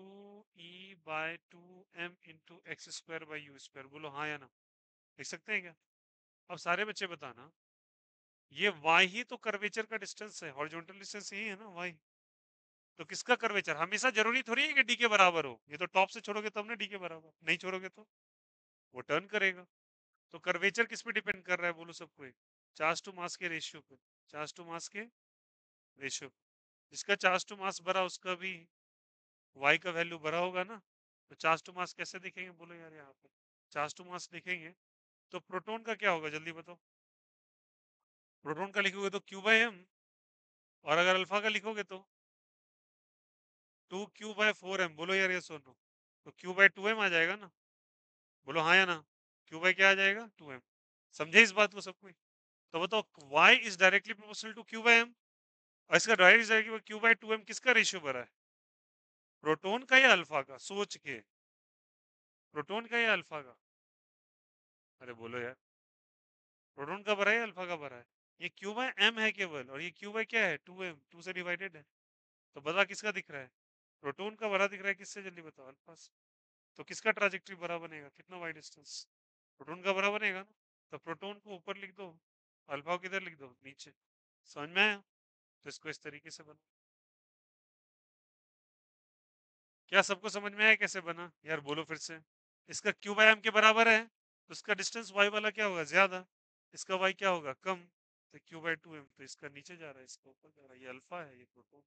E by two m into x square by u square, बोलो हाँ या ना। लिख सकते हैं क्या? अब सारे बच्चे बताना, ये y ही तो कर्वेचर का डिस्टेंस है, हॉरिजॉन्टल डिस्टेंस यही है ना y। तो किसका कर्वेचर, हमेशा जरूरी थोड़ी है कि डी के बराबर हो, ये तो टॉप से छोड़ोगे तब ना डी के बराबर, नहीं छोड़ोगे तो वो टर्न करेगा। तो कर्वेचर किस पे डिपेंड कर रहा है, बोलो सबको। चार्ज टू मास के रेशियो पे, चार्ज टू मास के रेशियो पे। जिसका चार्ज टू मास भरा उसका भी y का वैल्यू भरा होगा ना। तो चार्ज टू मास कैसे दिखेंगे, बोलो यार यहाँ पे चार्ज टू मास दिखेंगे। तो प्रोटॉन का क्या होगा जल्दी बताओ। प्रोटॉन का लिखोगे तो क्यू बाय एम, और अगर अल्फा का लिखोगे तो 2q/4m, बोलो यार ये सुनो। तो q/2m आ जाएगा ना, बोलो हाँ या ना। q/ क्या आ जाएगा, 2m। समझे इस बात को सब कोई? तो बताओ y is directly proportional to q/m, और इसका डायरेक्ट जाएगी q/2m, किसका रेशियो बड़ा है, प्रोटॉन का या अल्फा का, सोच के। प्रोटॉन का या अल्फा का? अरे बोलो यार, प्रोटॉन का बड़ा है या अल्फा का बड़ा है? ये q/m है केवल, और ये q/ क्या है, 2m, 2 से डिवाइडेड है। तो बड़ा किसका दिख रहा है, प्रोटॉन का बड़ा दिख रहा है, किससे जल्दी बताओ, अल्फा से। तो किसका ट्राजेक्टरी बड़ा बनेगा, कितना वाई डिस्टेंस, प्रोटॉन का बड़ा बनेगा ना। तो प्रोटॉन को ऊपर लिख दो, अल्फा को किधर लिख दो, नीचे। समझ में आया? तो इसको इस तरीके से बना। क्या सबको समझ में आया कैसे बना, यार बोलो फिर से। इसका q/m के बराबर है, तो इसका डिस्टेंस y वाला क्या होगा, ज्यादा। इसका y क्या होगा, कम। तो q/2m, तो इसका नीचे जा रहा है, इसका ऊपर जा रहा है, ये अल्फा है, ये प्रोटॉन।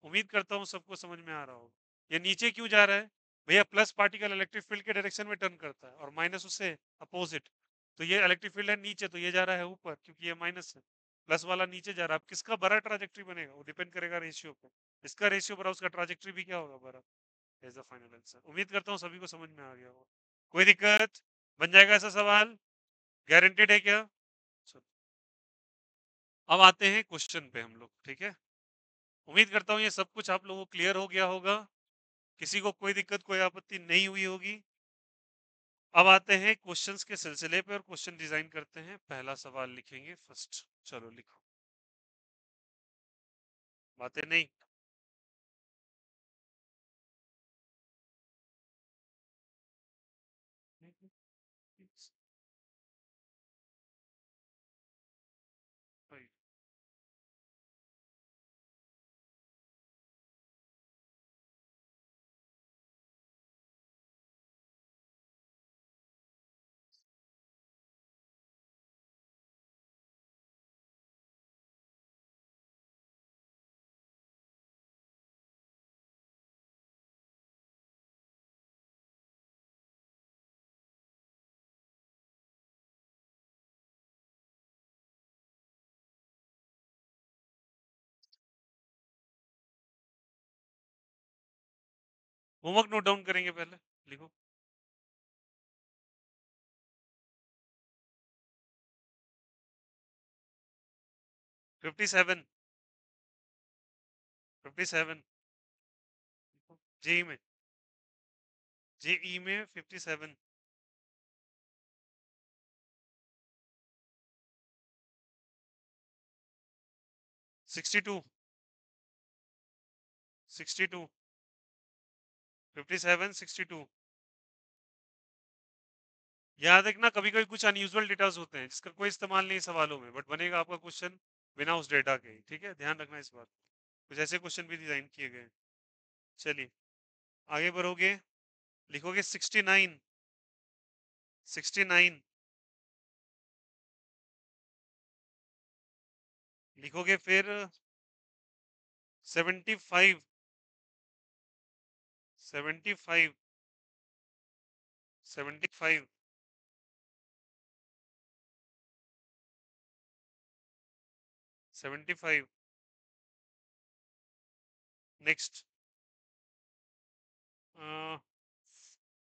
उम्मीद करता हूँ सबको समझ में आ रहा होगा। ये नीचे क्यों जा रहा है, भैया प्लस पार्टिकल इलेक्ट्रिक फील्ड के डायरेक्शन में टर्न करता है, और माइनस उससे अपोजिट। तो ये इलेक्ट्रिक फील्ड है नीचे, तो ये जा रहा है ऊपर, क्योंकि ये माइनस है। प्लस वाला नीचे जा रहा है। अब किसका बड़ा ट्राजेक्टरी बनेगा, वो डिपेंड करेगा रेशियो पे। इसका रेशियो बड़ा, उसका ट्राजेक्टरी भी क्या होगा, बड़ा। Is the final answer. उम्मीद करता हूँ सभी को समझ में आ गया होगा। कोई दिक्कत, बन जाएगा ऐसा सवाल, गारंटेड है क्या? चलो, अब आते हैं क्वेश्चन पे हम लोग, ठीक है। उम्मीद करता हूँ ये सब कुछ आप लोगों को क्लियर हो गया होगा। किसी को कोई दिक्कत कोई आपत्ति नहीं हुई होगी? अब आते हैं क्वेश्चंस के सिलसिले पे और क्वेश्चन डिजाइन करते हैं। पहला सवाल लिखेंगे फर्स्ट। चलो लिखो। बातें नहीं। होमवर्क नोट डाउन करेंगे पहले। लिखो। 57। 57। जेई में। जेई में 57। 62। 62। 57 62। याद रखना कभी कभी कुछ अनयूजुअल डेटास होते हैं जिसका कोई इस्तेमाल नहीं सवालों में, बट बनेगा आपका क्वेश्चन बिना उस डेटा के ही। ठीक है, ध्यान रखना इस बात। कुछ ऐसे क्वेश्चन भी डिजाइन किए गए हैं। चलिए आगे बढ़ोगे। लिखोगे 69। 69। लिखोगे फिर 75। 75। 75। 75। नेक्स्ट।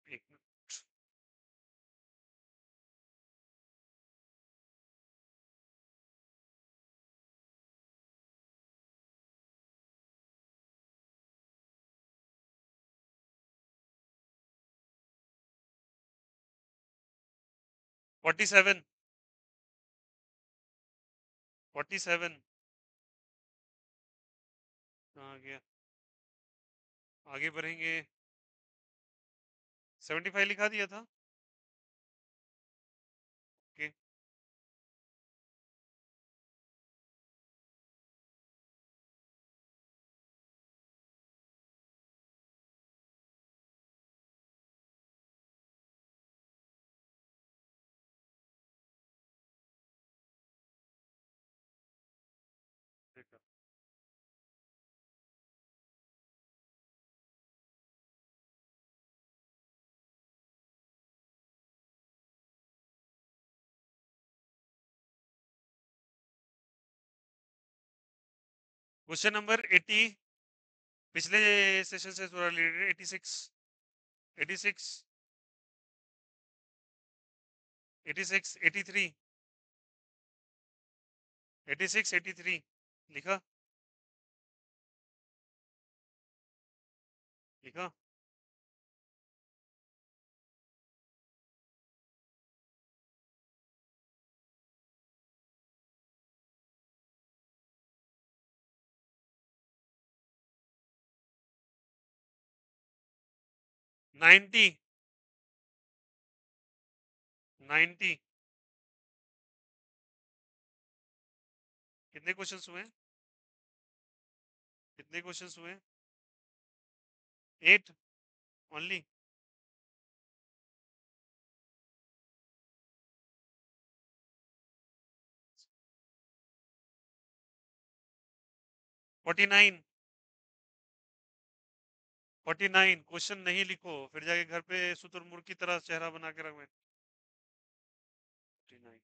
एक मिनट। 47। 47 कहाँ गया? आगे बढ़ेंगे। 75 लिखा दिया था। ओके। क्वेश्चन नंबर 80 पिछले सेशन से थोड़ा रिलेटेड। 86। 86। 86। 83। 86। 83 लिखा। लिखा। 90। 90। कितने क्वेश्चंस हुए? कितने क्वेश्चंस हुए? 8 ओनली। 49। 49 क्वेश्चन नहीं लिखो, फिर जाके घर पे शुतुरमुर्ग की तरह चेहरा बना के रख। 49।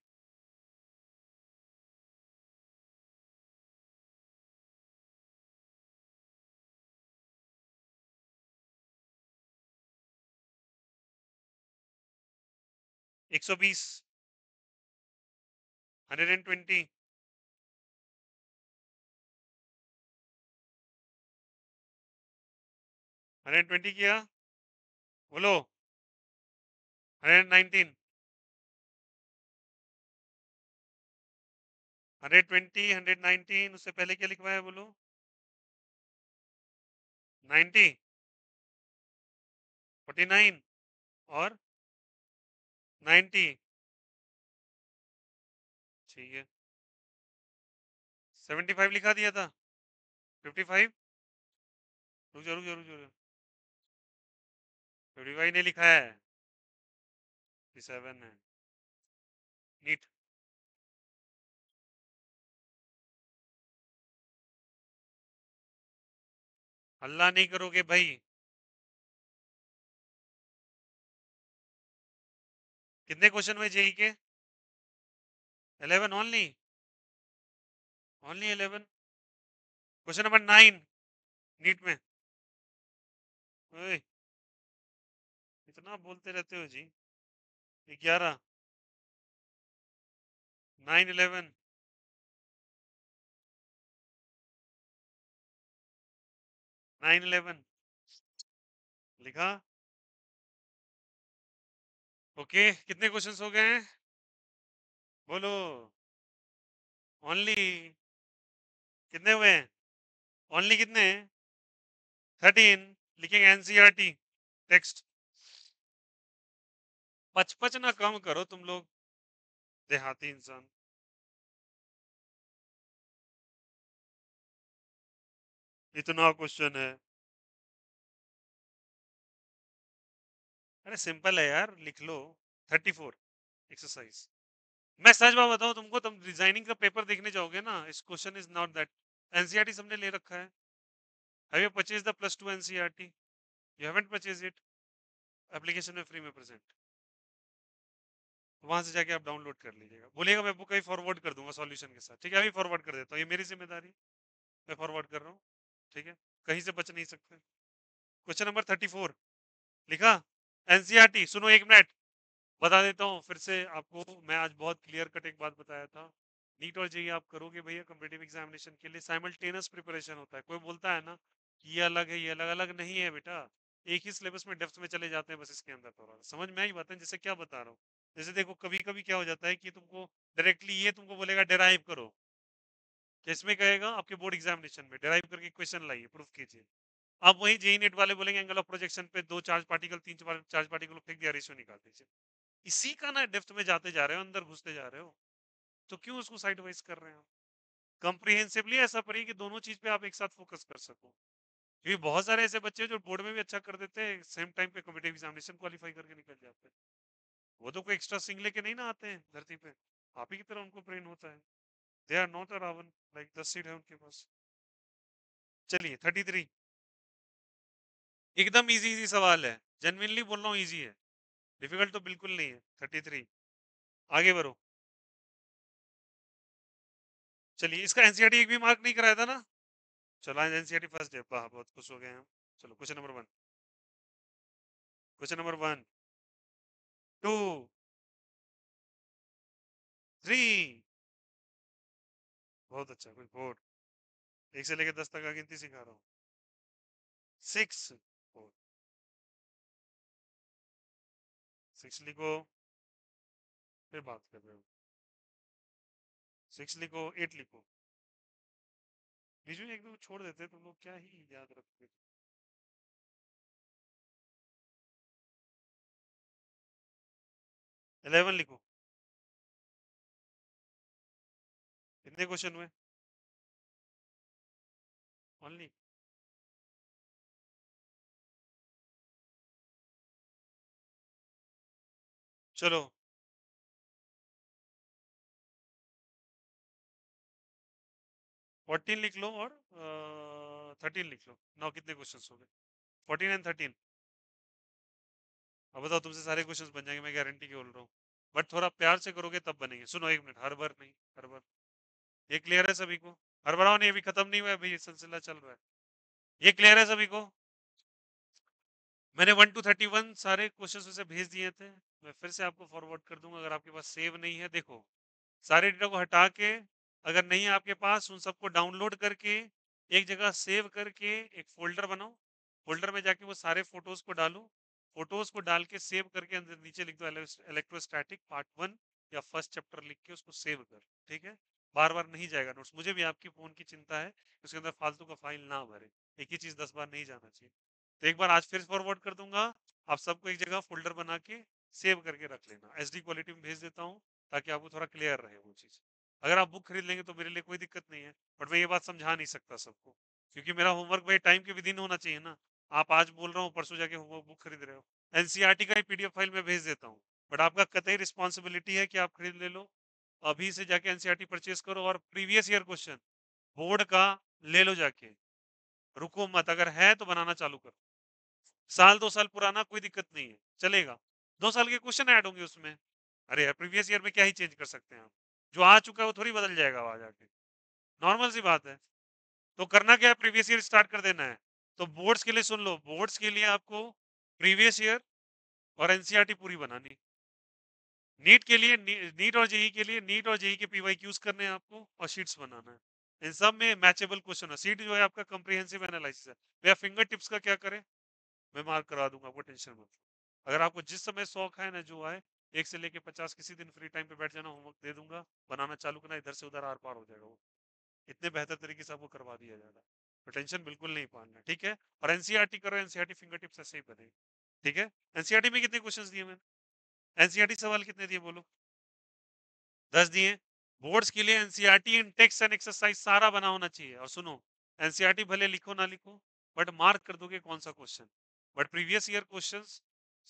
120। 120। 120 किया, बोलो 119, 120, 119, उससे पहले क्या लिखवाया बोलो 90, 49 और 90, ठीक है 75 लिखा दिया था, 55, रुक जा रुक जा रुक जा, 55 ने लिखा है, 57 है, नीट। हल्ला नहीं करोगे भाई, कितने क्वेश्चन में जेई के? 11 only, only 11। Question number 9 NEET में। ओए, इतना बोलते रहते हो जी। 11, 9, 11, 9, 11 लिखा। ओके, कितने क्वेश्चंस हो गए हैं बोलो? ओनली कितने हुए हैं? ओनली कितने? 13। लिखेंगे एनसीईआरटी टेक्स्ट। पच ना कम करो तुम लोग, देहाती इंसान। इतना क्वेश्चन है, अरे सिंपल है यार, लिख लो। 34 एक्सरसाइज। मैं सच बात बताऊं तुमको, तुम डिजाइनिंग का पेपर देखने जाओगे ना, इस question is not that. NCERT सबने ले रखा है। Have you purchase the +2 NCERT? You haven't purchase it. Application में फ्री में प्रेजेंट, तो वहां से जाके आप डाउनलोड कर लीजिएगा। बोलिएगा मैं बुक कहीं फॉरवर्ड कर दूंगा सॉल्यूशन के साथ, ठीक है? अभी फॉरवर्ड कर देता हूँ, ये मेरी जिम्मेदारी, मैं फॉरवर्ड कर रहा हूँ, ठीक है? कहीं से बच नहीं सकते। क्वेश्चन नंबर 34 लिखा। एनसीईआरटी सुनो, 1 मिनट बता देता हूँ फिर से आपको। मैं आज बहुत क्लियर कट एक बात बताया था। नीट और जेईई आप करोगे भैया कॉम्पिटिटिव एग्जामिनेशन के लिए, साइमल्टेनियस प्रिपरेशन होता है। कोई बोलता है ना कि ये अलग है, ये अलग अलग नहीं है बेटा। एक ही सिलेबस में डेप्थ में चले जाते हैं, बस इसके अंदर थोड़ा समझ में आई बात है? जैसे क्या बता रहा हूँ, जैसे देखो कभी कभी क्या हो जाता है कि तुमको डायरेक्टली ये तुमको बोलेगा डेराइव करो, किसमें कहेगा? आपके बोर्ड एग्जामिनेशन में डेराइव करके क्वेश्चन लाइए, प्रूफ कीजिए। अब वही जेई नेट वाले बोलेंगे एंगल ऑफ प्रोजेक्शन पे 2 चार्ज पार्टिकल 3 चार्ज पार्टिकल फेंक दिया, रेशियो निकाल दीजिए। इसी का ना डेप्थ में जाते जा रहे हो, अंदर घुसते जा रहे हो, तो क्यों उसको साइड वाइज कर रहे हो? कंप्रीहेंसिवली ऐसा पढ़िए कि दोनों चीज पे आप एक साथ फोकस कर सको। क्योंकि बहुत सारे ऐसे बच्चे जो बोर्ड में भी अच्छा कर देते हैं, सेम टाइम पे कॉम्पिटिटिव एग्जामिनेशन क्वालिफाई करके निकल जाते हैं। वो तो कोई एक्स्ट्रा सिंग लेके नहीं ना आते हैं धरती पे, आप ही की तरह उनको ब्रेन होता है। They are not a Ravan, like 10 seat है उनके पास। चलिए 33, एकदम इजी इजी सवाल है, जेन्युइनली बोल रहा हूँ इजी है, डिफिकल्ट तो बिल्कुल नहीं है। 33, आगे बढ़ो। चलिए, इसका एनसीईआरटी एक भी मार्क नहीं कराया था ना? चलो आज एनसीईआरटी फर्स्ट डे, वाह बहुत खुश हो गए हम। चलो क्वेश्चन नंबर 1, क्वेश्चन नंबर 1, 2, 3, बहुत अच्छा, गुड बोर्ड। 1 से लेकर 10 तक का गिनती सिखा रहा हूँ। 6, 6 लिखो, फिर बात कर रहे हो। 6 लिखो, 8 लिखो, बीच में एक दो छोड़ देते तुम लोग, क्या ही याद रखते। 11 लिखो। कितने क्वेश्चन हुए? ओनली, चलो 14 लिख लो और 13 लिख लो। नाउ कितने क्वेश्चन हो गए? 14 एंड 13। अब बताओ, तुमसे सारे क्वेश्चंस बन जाएंगे, मैं गारंटी बोल रहा हूँ। बट थोड़ा प्यार से करोगे तब बनेंगे। सुनो 1 मिनट, हर बार नहीं, हर बार। ये क्लियर है सभी को? हर बार नहीं, अभी खत्म नहीं हुआ है भाई, ये सिलसिला चल रहा है। ये क्लियर है सभी को? मैंने 1 to 31 सारे क्वेश्चंस उसे भेज दिए थे, मैं फिर से आपको फॉरवर्ड कर दूंगा। अगर आपके पास सेव नहीं है, देखो सारे डेटा को हटा के, अगर नहीं है आपके पास, उन सबको डाउनलोड करके एक जगह सेव करके एक फोल्डर बनाओ, फोल्डर में जाके वो सारे फोटोज को डालो, फोटोज को डाल के सेव करके अंदर नीचे लिख दो इलेक्ट्रोस्टैटिक पार्ट 1 या फर्स्ट चैप्टर लिख के उसको सेव कर। ठीक है, बार बार नहीं जाएगा नोट्स, मुझे भी आपकी फोन की चिंता है, उसके अंदर फालतू का फाइल ना भरे, एक ही चीज 10 बार नहीं जाना चाहिए। तो एक बार आज फिर फॉरवर्ड कर दूंगा, आप सबको एक जगह फोल्डर बना के सेव करके रख लेना, एसडी क्वालिटी में भेज देता हूँ ताकि आपको थोड़ा क्लियर रहे वो चीज। अगर आप बुक खरीद लेंगे तो मेरे लिए कोई दिक्कत नहीं है, बट मैं ये बात समझा नहीं सकता सबको, क्योंकि मेरा होमवर्क भाई टाइम के विदिन होना चाहिए ना। आप आज बोल रहा हूँ परसों जाके होमवर्क बुक खरीद रहे हो, एनसीईआरटी का ही पीडीएफ फाइल में भेज देता हूँ, बट आपका कतई रिस्पॉन्सिबिलिटी है कि आप खरीद ले लो, अभी से जाके एनसीईआरटी परचेज करो और प्रीवियस ईयर क्वेश्चन बोर्ड का ले लो जाके, रुको मत, अगर है तो बनाना चालू करो। साल 2 साल पुराना कोई दिक्कत नहीं है, चलेगा, 2 साल के क्वेश्चन ऐड होंगे उसमें। अरे यार प्रीवियस ईयर में क्या ही चेंज कर सकते हैं आप, जो आ चुका है वो थोड़ी बदल जाएगा वहां जाके, नॉर्मल सी बात है। तो करना क्या है, प्रीवियस ईयर स्टार्ट कर देना है। तो बोर्ड्स के लिए सुन लो, बोर्ड्स के लिए आपको प्रीवियस ईयर और एनसीईआरटी पूरी बनानी। नीट के लिए नीट और जेई के लिए, नीट और जेई के पीवाईक्यूज करने हैं आपको और शीट्स बनाना है। इन सब में मैचेबल क्वेश्चन है, सीट जो है आपका कॉम्प्रिहेंसिव एनालिसिस है। भैया फिंगर टिप्स का क्या करें, मैं मार्क करा दूंगा, आपको टेंशन मत लो। अगर आपको जिस समय शौक है ना, जो है 1 से लेके 50 किसी दिन फ्री टाइम पे बैठ जाना, होमवर्क दे दूंगा, बनाना चालू करना, इधर से उधर आर पार हो जाएगा वो, इतने बेहतर तरीके से आपको करवा दिया जाएगा। तो टेंशन बिल्कुल नहीं पालना, ठीक है। और एनसीईआरटी करो, एनसीईआरटी फिंगर टिप्स ऐसे ही बनेगी, ठीक है। एनसीईआरटी में कितने क्वेश्चंस दिए मैंने, एनसीईआरटी सवाल कितने दिए बोलो, 10 दिए। बोर्ड्स के लिए NCERT in text and exercise सारा बना होना चाहिए। और सुनो, एनसीईआरटी भले लिखो ना लिखो, बट मार्क कर दोगे कौन सा question, but previous year questions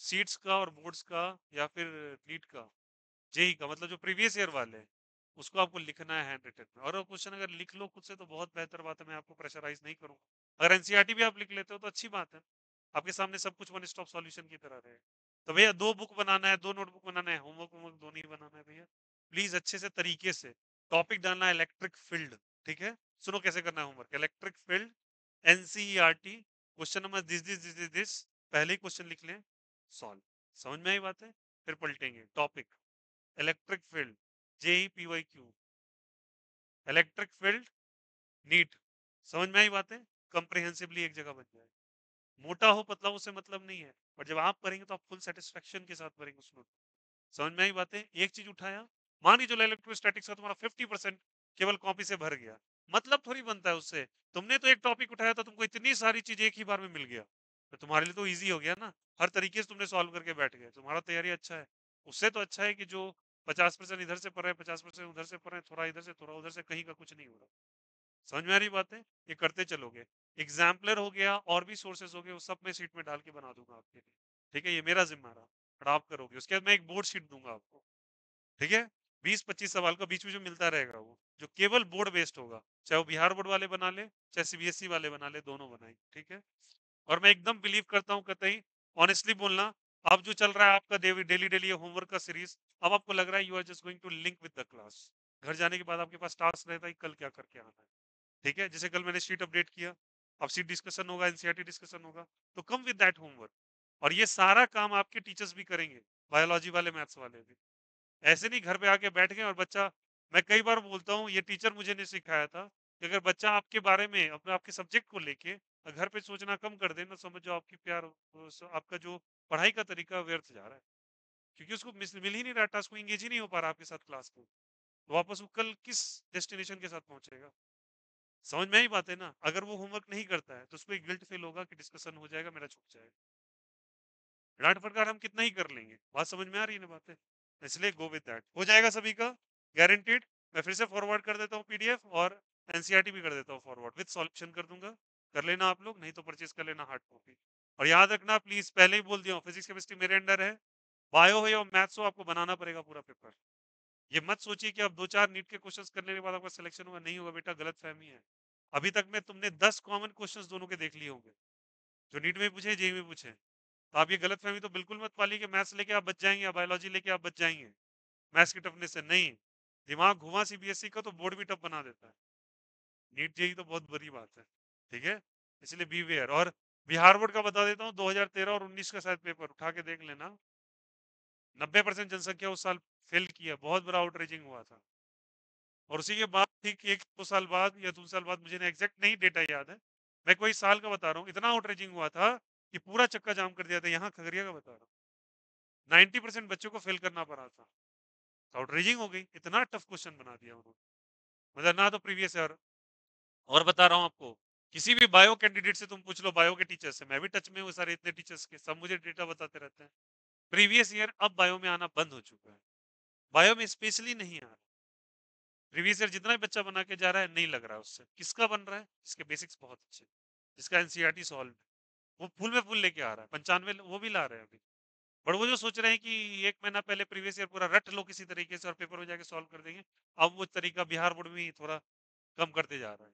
seats का और बोर्ड्स का या फिर नीट का, जेई का, मतलब जो प्रीवियस ईयर वाले हैं, उसको आपको लिखना है हैंड रिटन में। और वो क्वेश्चन अगर लिख लो खुद से तो बहुत बेहतर बात है, मैं आपको प्रेशराइज नहीं करूंगा। अगर एनसीईआरटी भी आप लिख लेते हो तो अच्छी बात है, आपके सामने सब कुछ वन स्टॉप सॉल्यूशन की तरह रहे। तो भैया 2 बुक बनाना है, 2 नोटबुक बनाना है, होमवर्क होमवर्क दोनों ही बनाना है भैया। प्लीज अच्छे से तरीके से टॉपिक डालना है इलेक्ट्रिक फील्ड, ठीक है। सुनो कैसे करना है homework, electric field NCERT question number this, पहले ही क्वेश्चन लिख लें, सॉल्व। समझ में आई बात है, फिर पलटेंगे topic, electric field JEE PYQ, electric field NEET, समझ में आई बात है, कंप्रिहेंसिवली एक जगह बन जाए। मोटा हो पतला हो उससे मतलब नहीं है, पर जब आप करेंगे तो आप फुल सेटिस्फेक्शन के साथ करेंगे उसमें। समझ में आई बातें, एक चीज उठाया, मान लीजिए इलेक्ट्रोस्टैटिक्स का तुम्हारा 50% केवल कॉपी से भर गया, मतलब थोड़ी बनता है उससे। तुमने तो एक टॉपिक उठाया था, तुमको इतनी सारी चीज एक ही बार में मिल गया, तो तुम्हारे लिए तो इजी हो गया ना, हर तरीके से तुमने सॉल्व करके बैठ गए, तुम्हारा तैयारी अच्छा है। उससे तो अच्छा है कि जो 50% इधर से पढ़ रहे हैं, 50% उधर से पढ़ रहे हैं, थोड़ा इधर से थोड़ा उधर से, कहीं का कुछ नहीं हो रहा। समझ में आ रही बात है, ये करते चलोगे। एग्जाम्पलर हो गया और भी सोर्सेस हो गए, वो सब मैं शीट में डाल के बना दूंगा आपके लिए, ठीक है, ये मेरा जिम्मा रहा, और आप करोगे। उसके बाद मैं एक बोर्ड शीट दूंगा आपको, ठीक है, 20-25 सवाल का बीच में जो मिलता रहेगा वो, जो केवल बोर्ड बेस्ड होगा, चाहे वो बिहार बोर्ड वाले बना ले चाहे सीबीएसई वाले बना ले, दोनों बनाए, ठीक है। और मैं एकदम बिलीव करता हूँ, कतई ऑनेस्टली बोलना, अब जो चल रहा है आपका डेली डेली होमवर्क का सीरीज, अब आपको लग रहा है you are just going to link with the class, घर जाने के बाद आपके पास टास्क रहता है कल क्या करके आना है, ठीक है। जैसे कल मैंने शीट अपडेट किया, अब सीट डिस्कशन होगा, एनसीईआरटी डिस्कशन होगा, तो कम विद दैट होमवर्क। और ये सारा काम आपके टीचर्स भी करेंगे, बायोलॉजी वाले मैथ्स वाले भी, ऐसे नहीं घर पे आके बैठ गए और बच्चा, मैं कई बार बोलता हूँ ये टीचर मुझे नहीं सिखाया था, कि अगर बच्चा आपके बारे में अपने आपके सब्जेक्ट को लेके घर पे सोचना कम कर दे ना, समझ जाओ आपकी प्यार आपका जो पढ़ाई का तरीका व्यर्थ जा रहा है, क्योंकि उसको मिल ही नहीं रहा टास्क, को इंगेज ही नहीं हो पा रहा आपके साथ क्लास में, तो वापस वो कल किस डेस्टिनेशन के साथ पहुंचेगा। समझ में ही बात है ना, अगर वो होमवर्क नहीं करता है तो उसको एक गिल्ट फील होगा कि डिस्कशन हो जाएगा, मेरा छूट जाएगा, डांट फटकार हम कितना ही कर लेंगे, बात समझ में आ रही है ना बातें। इसलिए गो विद दैट, हो जाएगा सभी का गारंटीड। मैं फिर से फॉरवर्ड कर देता हूँ पीडीएफ, और एनसीईआरटी भी कर देता हूँ फॉरवर्ड, विद सॉल्यूशन कर दूंगा, कर लेना आप लोग, नहीं तो परचेज कर लेना हार्ड कॉपी। और याद रखना प्लीज, पहले ही बोल दिया हूँ, फिजिक्स केमिस्ट्री मेरे अंडर है, बायो हो या मैथ्स हो, आपको बनाना पड़ेगा पूरा पेपर। ये मत सोचिए कि अब 2-4 नीट के क्वेश्चंस करने के बाद आपका सिलेक्शन होगा, नहीं होगा बेटा, गलत फहमी है। अभी तक में तुमने 10 कॉमन क्वेश्चंस दोनों के देख लिए होंगे, जो नीट में पूछे जेई में पूछे, तो आप ये गलत फहमी तो बिल्कुल मत पालिए कि मैथ्स लेके आप बच जाएंगे या बायोलॉजी लेके आप बच जाएंगे मैथ्स की टफनेस से, नहीं। दिमाग घुमा सीबीएसई का तो बोर्ड भी टफ बना देता है, नीट जेई तो बहुत बुरी बात है, ठीक है। इसलिए बी वेयर। और बिहार बोर्ड का बता देता हूँ, 2013 और 19 का शायद पेपर उठा के देख लेना, 90% जनसंख्या उस साल फेल किया, बहुत बड़ा आउटरीचिंग हुआ था। और उसी के बाद ठीक 1-2 साल बाद या 2 साल बाद, मुझे एग्जैक्ट नहीं डेटा याद है, मैं कोई साल का बता रहा हूँ, इतना आउटरीचिंग हुआ था कि पूरा चक्का जाम कर दिया था। यहाँ खगड़िया का बता रहा हूँ, 90% बच्चों को फेल करना पड़ा था। आउटरीचिंग हो गई, इतना टफ क्वेश्चन बना दिया उन्होंने, मतलब ना तो प्रीवियस ईयर। और बता रहा हूँ आपको, किसी भी बायो कैंडिडेट से तुम पूछ लो, बायो के टीचर से, मैं भी टच में हूँ सारे इतने टीचर्स के, सब मुझे डेटा बताते रहते हैं। प्रीवियस ईयर अब बायो में आना बंद हो चुका है, बायो में स्पेशली नहीं आ रहा। प्रीवियस ईयर जितना भी बच्चा बना के जा रहा है, नहीं लग रहा है उससे। किसका बन रहा है? इसके बेसिक्स बहुत अच्छे, जिसका एनसीईआरटी सॉल्व है, वो फुल में फुल लेके आ रहा है। 95 वो भी ला रहे हैं अभी। बट वो जो सोच रहे हैं कि एक महीना पहले प्रीवियस ईयर पूरा रट लो किसी तरीके से और पेपर में जाके सॉल्व कर देंगे, अब वो तरीका बिहार बोर्ड में ही थोड़ा कम करते जा रहा है।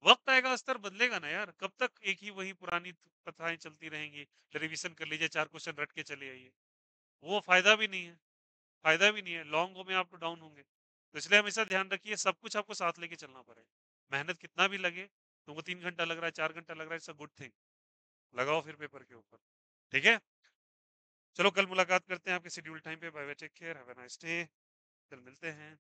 वक्त आएगा, स्तर बदलेगा ना यार, कब तक एक ही वही पुरानी कथाएं चलती रहेंगी, रिवीजन कर लीजिए, 4 क्वेश्चन रट के चले आइए, वो फायदा भी नहीं है। फायदा भी नहीं है, लॉन्ग गो में आप तो डाउन होंगे। तो इसलिए हमेशा ध्यान रखिए, सब कुछ आपको साथ लेके चलना पड़ेगा। मेहनत कितना भी लगे, तुमको 3 घंटा लग रहा है, 4 घंटा लग रहा है, इट्स अ गुड थिंग, लगाओ फिर पेपर के ऊपर। ठीक है, चलो कल मुलाकात करते हैं आपके शेड्यूल टाइम पे। Bye bye, take care, have a nice day, कल मिलते हैं।